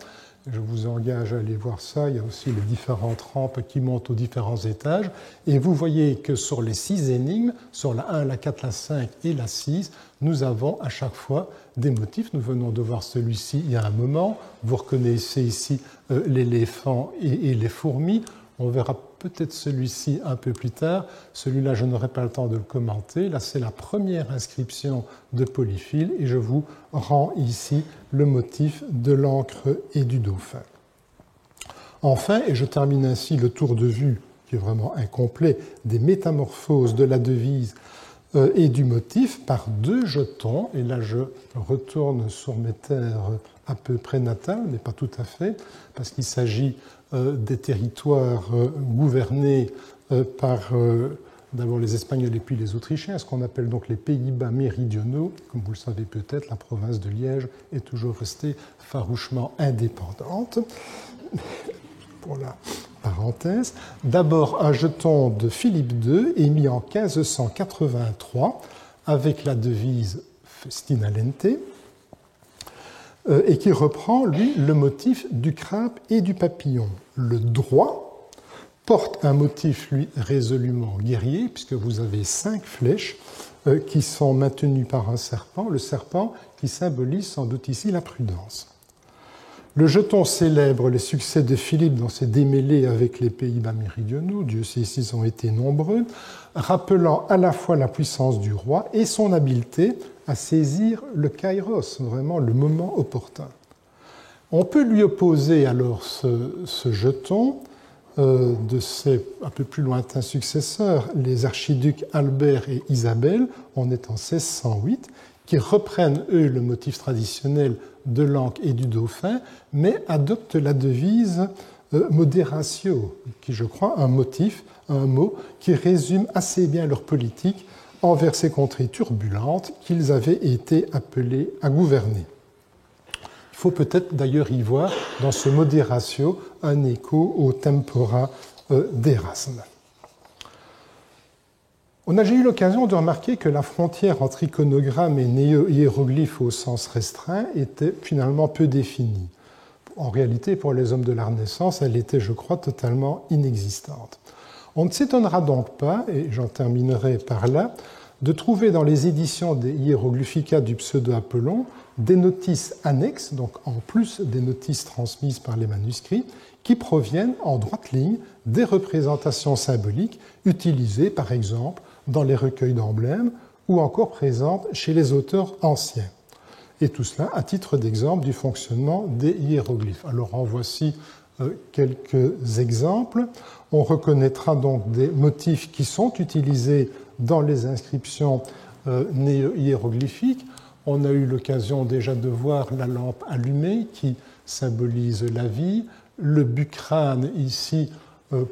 Je vous engage à aller voir ça. Il y a aussi les différentes rampes qui montent aux différents étages. Et vous voyez que sur les 6 énigmes, sur la 1, la 4, la 5 et la 6, nous avons à chaque fois des motifs. Nous venons de voir celui-ci il y a un moment. Vous reconnaissez ici l'éléphant et les fourmis. On verra peut-être celui-ci un peu plus tard. Celui-là, je n'aurai pas le temps de le commenter. Là, c'est la première inscription de Polyphile et je vous rends ici le motif de l'encre et du dauphin. Enfin, et je termine ainsi le tour de vue, qui est vraiment incomplet, des métamorphoses de la devise et du motif par 2 jetons. Et là, je retourne sur mes terres à peu près natales, mais pas tout à fait, parce qu'il s'agit des territoires gouvernés par d'abord les Espagnols et puis les Autrichiens, ce qu'on appelle donc les Pays-Bas méridionaux. Comme vous le savez peut-être, la province de Liège est toujours restée farouchement indépendante. Pour la parenthèse, d'abord un jeton de Philippe II émis en 1583 avec la devise Festina lente, et qui reprend, lui, le motif du crabe et du papillon. Le droit porte un motif, lui, résolument guerrier, puisque vous avez 5 flèches qui sont maintenues par un serpent, le serpent qui symbolise sans doute ici la prudence. Le jeton célèbre les succès de Philippe dans ses démêlés avec les Pays-Bas méridionaux, Dieu sait s'ils ont été nombreux, rappelant à la fois la puissance du roi et son habileté à saisir le kairos, vraiment le moment opportun. On peut lui opposer alors ce jeton de ses un peu plus lointains successeurs, les archiducs Albert et Isabelle, on est en 1608, qui reprennent, eux, le motif traditionnel de l'encre et du dauphin, mais adoptent la devise moderatio, qui, je crois, un mot qui résume assez bien leur politique envers ces contrées turbulentes qu'ils avaient été appelés à gouverner. Il faut peut-être d'ailleurs y voir dans ce modératio un écho au tempora d'Erasme. On a déjà eu l'occasion de remarquer que la frontière entre iconogramme et néo-hiéroglyphe au sens restreint était finalement peu définie. En réalité, pour les hommes de la Renaissance, elle était, je crois, totalement inexistante. On ne s'étonnera donc pas, et j'en terminerai par là, de trouver dans les éditions des Hieroglyphica du pseudo-Apollon des notices annexes, donc en plus des notices transmises par les manuscrits, qui proviennent en droite ligne des représentations symboliques utilisées, par exemple, dans les recueils d'emblèmes ou encore présentes chez les auteurs anciens. Et tout cela à titre d'exemple du fonctionnement des hiéroglyphes. Alors en voici quelques exemples. On reconnaîtra donc des motifs qui sont utilisés dans les inscriptions néo-hiéroglyphiques. On a eu l'occasion déjà de voir la lampe allumée qui symbolise la vie, le bucrane ici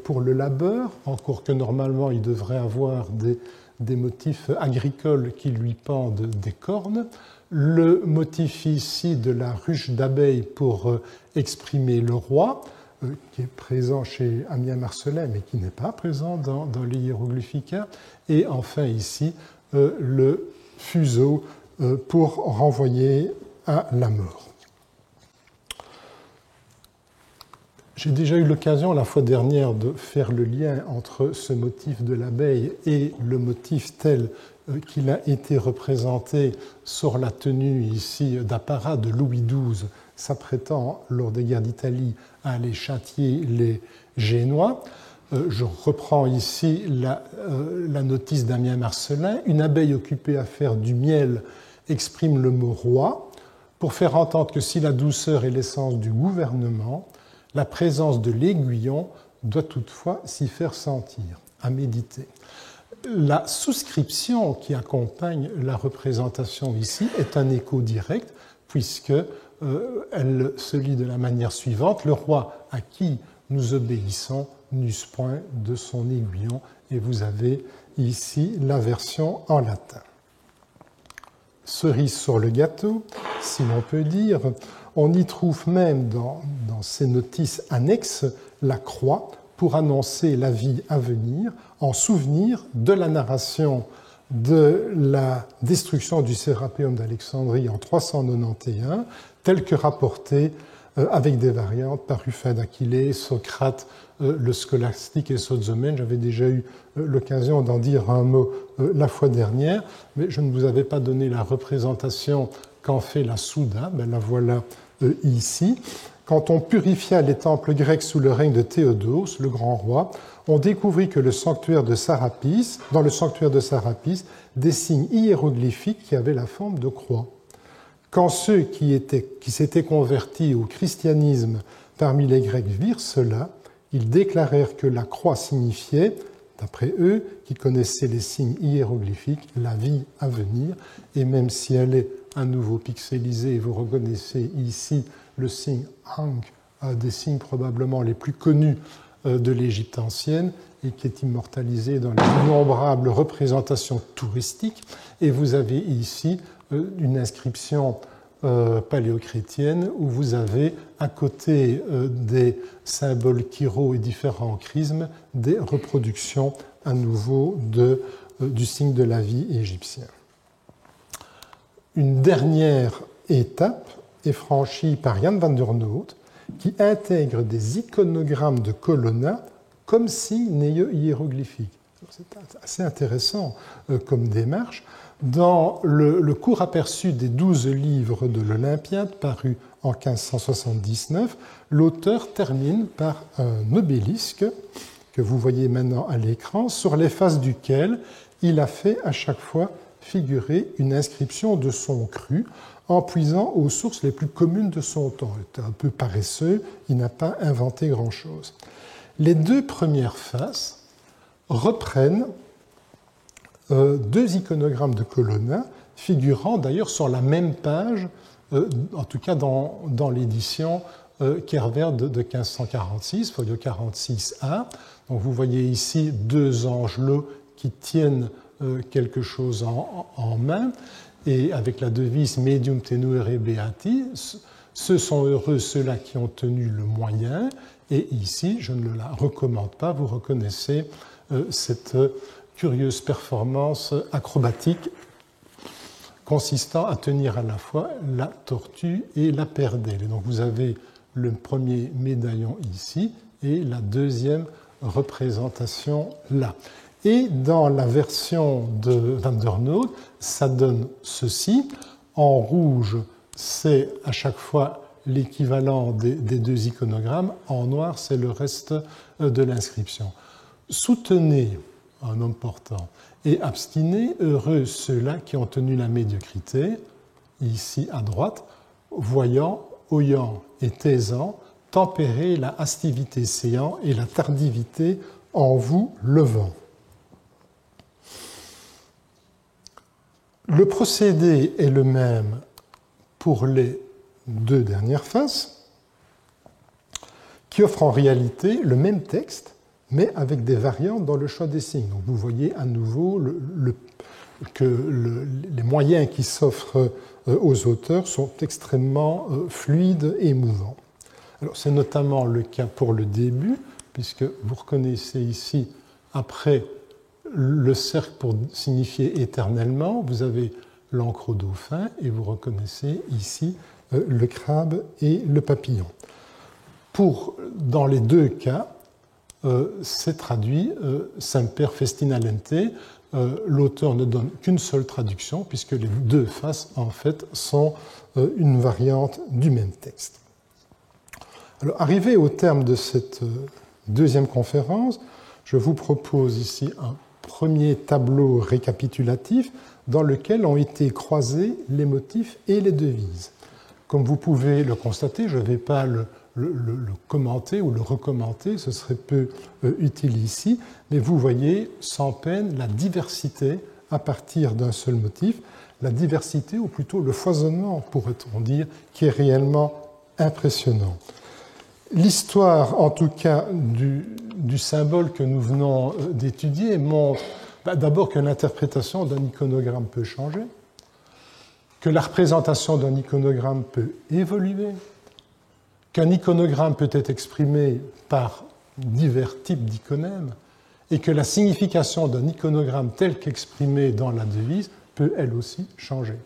pour le labeur, encore que normalement il devrait avoir des motifs agricoles qui lui pendent des cornes, le motif ici de la ruche d'abeilles pour exprimer le roi, qui est présent chez Ammien Marcellin mais qui n'est pas présent dans les Hieroglyphica, et enfin ici le fuseau pour renvoyer à la mort. J'ai déjà eu l'occasion la fois dernière de faire le lien entre ce motif de l'abeille et le motif tel qu'il a été représenté sur la tenue ici d'apparat de Louis XII s'apprêtant lors des guerres d'Italie à aller châtier les Génois. Je reprends ici la notice d'Ammien Marcellin. Une abeille occupée à faire du miel exprime le mot roi pour faire entendre que si la douceur est l'essence du gouvernement, la présence de l'aiguillon doit toutefois s'y faire sentir, à méditer. La souscription qui accompagne la représentation ici est un écho direct, puisque elle se lit de la manière suivante: le roi à qui nous obéissons n'use point de son aiguillon, et vous avez ici la version en latin. Cerise sur le gâteau, si l'on peut dire, on y trouve même dans ces notices annexes la croix pour annoncer la vie à venir en souvenir de la narration de la destruction du Sérapéum d'Alexandrie en 391, telle que rapportée avec des variantes par Ruffin d'Aquilée, Socrate, le scolastique et Sozomène. J'avais déjà eu l'occasion d'en dire un mot la fois dernière, mais je ne vous avais pas donné la représentation qu'en fait la Souda. Ben, la voilà ici. Quand on purifia les temples grecs sous le règne de Théodose, le grand roi, on découvrit que dans le sanctuaire de Sarapis, des signes hiéroglyphiques qui avaient la forme de croix. Quand ceux qui s'étaient convertis au christianisme parmi les Grecs virent cela, ils déclarèrent que la croix signifiait, d'après eux, qui connaissaient les signes hiéroglyphiques, la vie à venir, et même si elle est à nouveau pixelisée, vous reconnaissez ici le signe Ankh, un des signes probablement les plus connus de l'Égypte ancienne et qui est immortalisé dans les innombrables représentations touristiques. Et vous avez ici une inscription paléochrétienne où vous avez, à côté des symboles chiro et différents chrismes, des reproductions à nouveau du signe de la vie égyptien. Une dernière étape est franchie par Jan van der Noot, qui intègre des iconogrammes de Colonna comme signes néo-hiéroglyphiques. C'est assez intéressant comme démarche. Dans le court aperçu des 12 livres de l'Olympiade, paru en 1579, l'auteur termine par un obélisque que vous voyez maintenant à l'écran, sur les faces duquel il a fait à chaque fois figurer une inscription de son cru, en puisant aux sources les plus communes de son temps. Il était un peu paresseux, il n'a pas inventé grand-chose. Les deux premières faces reprennent deux iconogrammes de Colonna, figurant d'ailleurs sur la même page, en tout cas dans l'édition Kerver de 1546, folio 46A. Donc vous voyez ici deux angelots qui tiennent quelque chose en main, et avec la devise Medium tenere beati, Ce sont heureux ceux-là qui ont tenu le moyen. Et ici, je ne la recommande pas, vous reconnaissez cette curieuse performance acrobatique consistant à tenir à la fois la tortue et la paire d'ailes. Donc vous avez le premier médaillon ici et la deuxième représentation là. Et dans la version de Van der Noot, ça donne ceci. En rouge, c'est à chaque fois l'équivalent des deux iconogrammes. En noir, c'est le reste de l'inscription. Soutenez un homme portant et abstinez, heureux ceux-là qui ont tenu la médiocrité, ici à droite, voyant, oyant et taisant, tempérer la hastivité séant et la tardivité en vous levant. Le procédé est le même pour les deux dernières faces, qui offrent en réalité le même texte, mais avec des variantes dans le choix des signes. Donc vous voyez à nouveau que les moyens qui s'offrent aux auteurs sont extrêmement fluides et mouvants. Alors, c'est notamment le cas pour le début, puisque vous reconnaissez ici, après le cercle pour signifier éternellement, vous avez l'encre au dauphin, et vous reconnaissez ici le crabe et le papillon. Dans les deux cas, c'est traduit semper festina lente. L'auteur ne donne qu'une seule traduction, puisque les deux faces, en fait, sont une variante du même texte. Alors, arrivé au terme de cette deuxième conférence, je vous propose ici un premier tableau récapitulatif dans lequel ont été croisés les motifs et les devises. Comme vous pouvez le constater, je ne vais pas le commenter ou le recommenter, ce serait peu utile ici, mais vous voyez sans peine la diversité à partir d'un seul motif, la diversité ou plutôt le foisonnement, pourrait-on dire, qui est réellement impressionnant. L'histoire, en tout cas, du symbole que nous venons d'étudier montre d'abord que l'interprétation d'un iconogramme peut changer, que la représentation d'un iconogramme peut évoluer, qu'un iconogramme peut être exprimé par divers types d'iconèmes et que la signification d'un iconogramme tel qu'exprimé dans la devise peut elle aussi changer.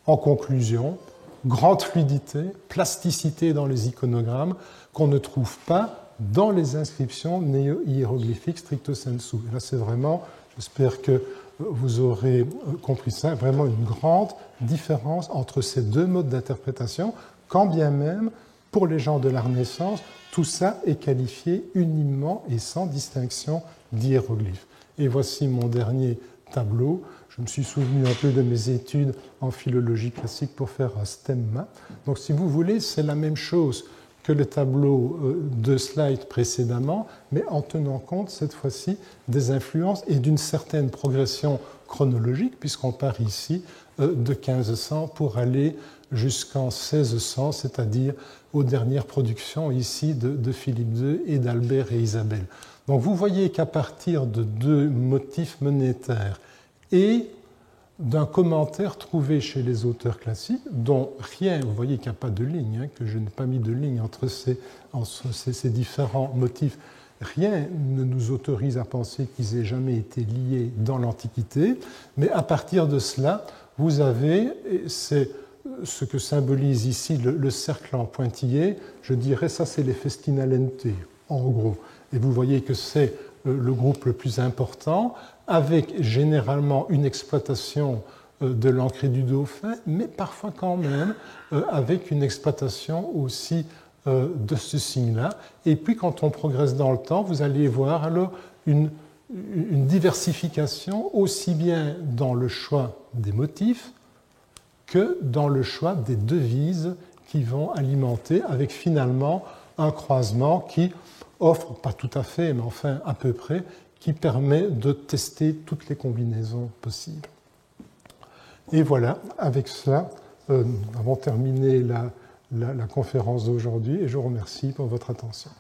En conclusion, grande fluidité, plasticité dans les iconogrammes qu'on ne trouve pas dans les inscriptions néo-hiéroglyphiques stricto sensu. Et là, c'est vraiment, j'espère que vous aurez compris ça, vraiment une grande différence entre ces deux modes d'interprétation, quand bien même, pour les gens de la Renaissance, tout ça est qualifié unanimement et sans distinction d'hiéroglyphe. Et voici mon dernier tableau. Je me suis souvenu un peu de mes études en philologie classique pour faire un stemma. Donc, si vous voulez, c'est la même chose que le tableau de slide précédemment, mais en tenant compte, cette fois-ci, des influences et d'une certaine progression chronologique, puisqu'on part ici de 1500 pour aller jusqu'en 1600, c'est-à-dire aux dernières productions ici de Philippe II et d'Albert et Isabelle. Donc vous voyez qu'à partir de deux motifs monétaires et d'un commentaire trouvé chez les auteurs classiques, dont rien, vous voyez qu'il n'y a pas de ligne, que je n'ai pas mis de ligne entre ces différents motifs, rien ne nous autorise à penser qu'ils aient jamais été liés dans l'Antiquité, mais à partir de cela, vous avez, c'est ce que symbolise ici le cercle en pointillé, je dirais ça c'est les festina lente, en gros. Et vous voyez que c'est le groupe le plus important, avec généralement une exploitation de l'encre du dauphin, mais parfois quand même avec une exploitation aussi de ce signe-là. Et puis quand on progresse dans le temps, vous allez voir alors une diversification aussi bien dans le choix des motifs que dans le choix des devises qui vont alimenter, avec finalement un croisement qui offre, pas tout à fait, mais enfin à peu près, qui permet de tester toutes les combinaisons possibles. Et voilà, avec cela, nous avons terminé la conférence d'aujourd'hui et je vous remercie pour votre attention.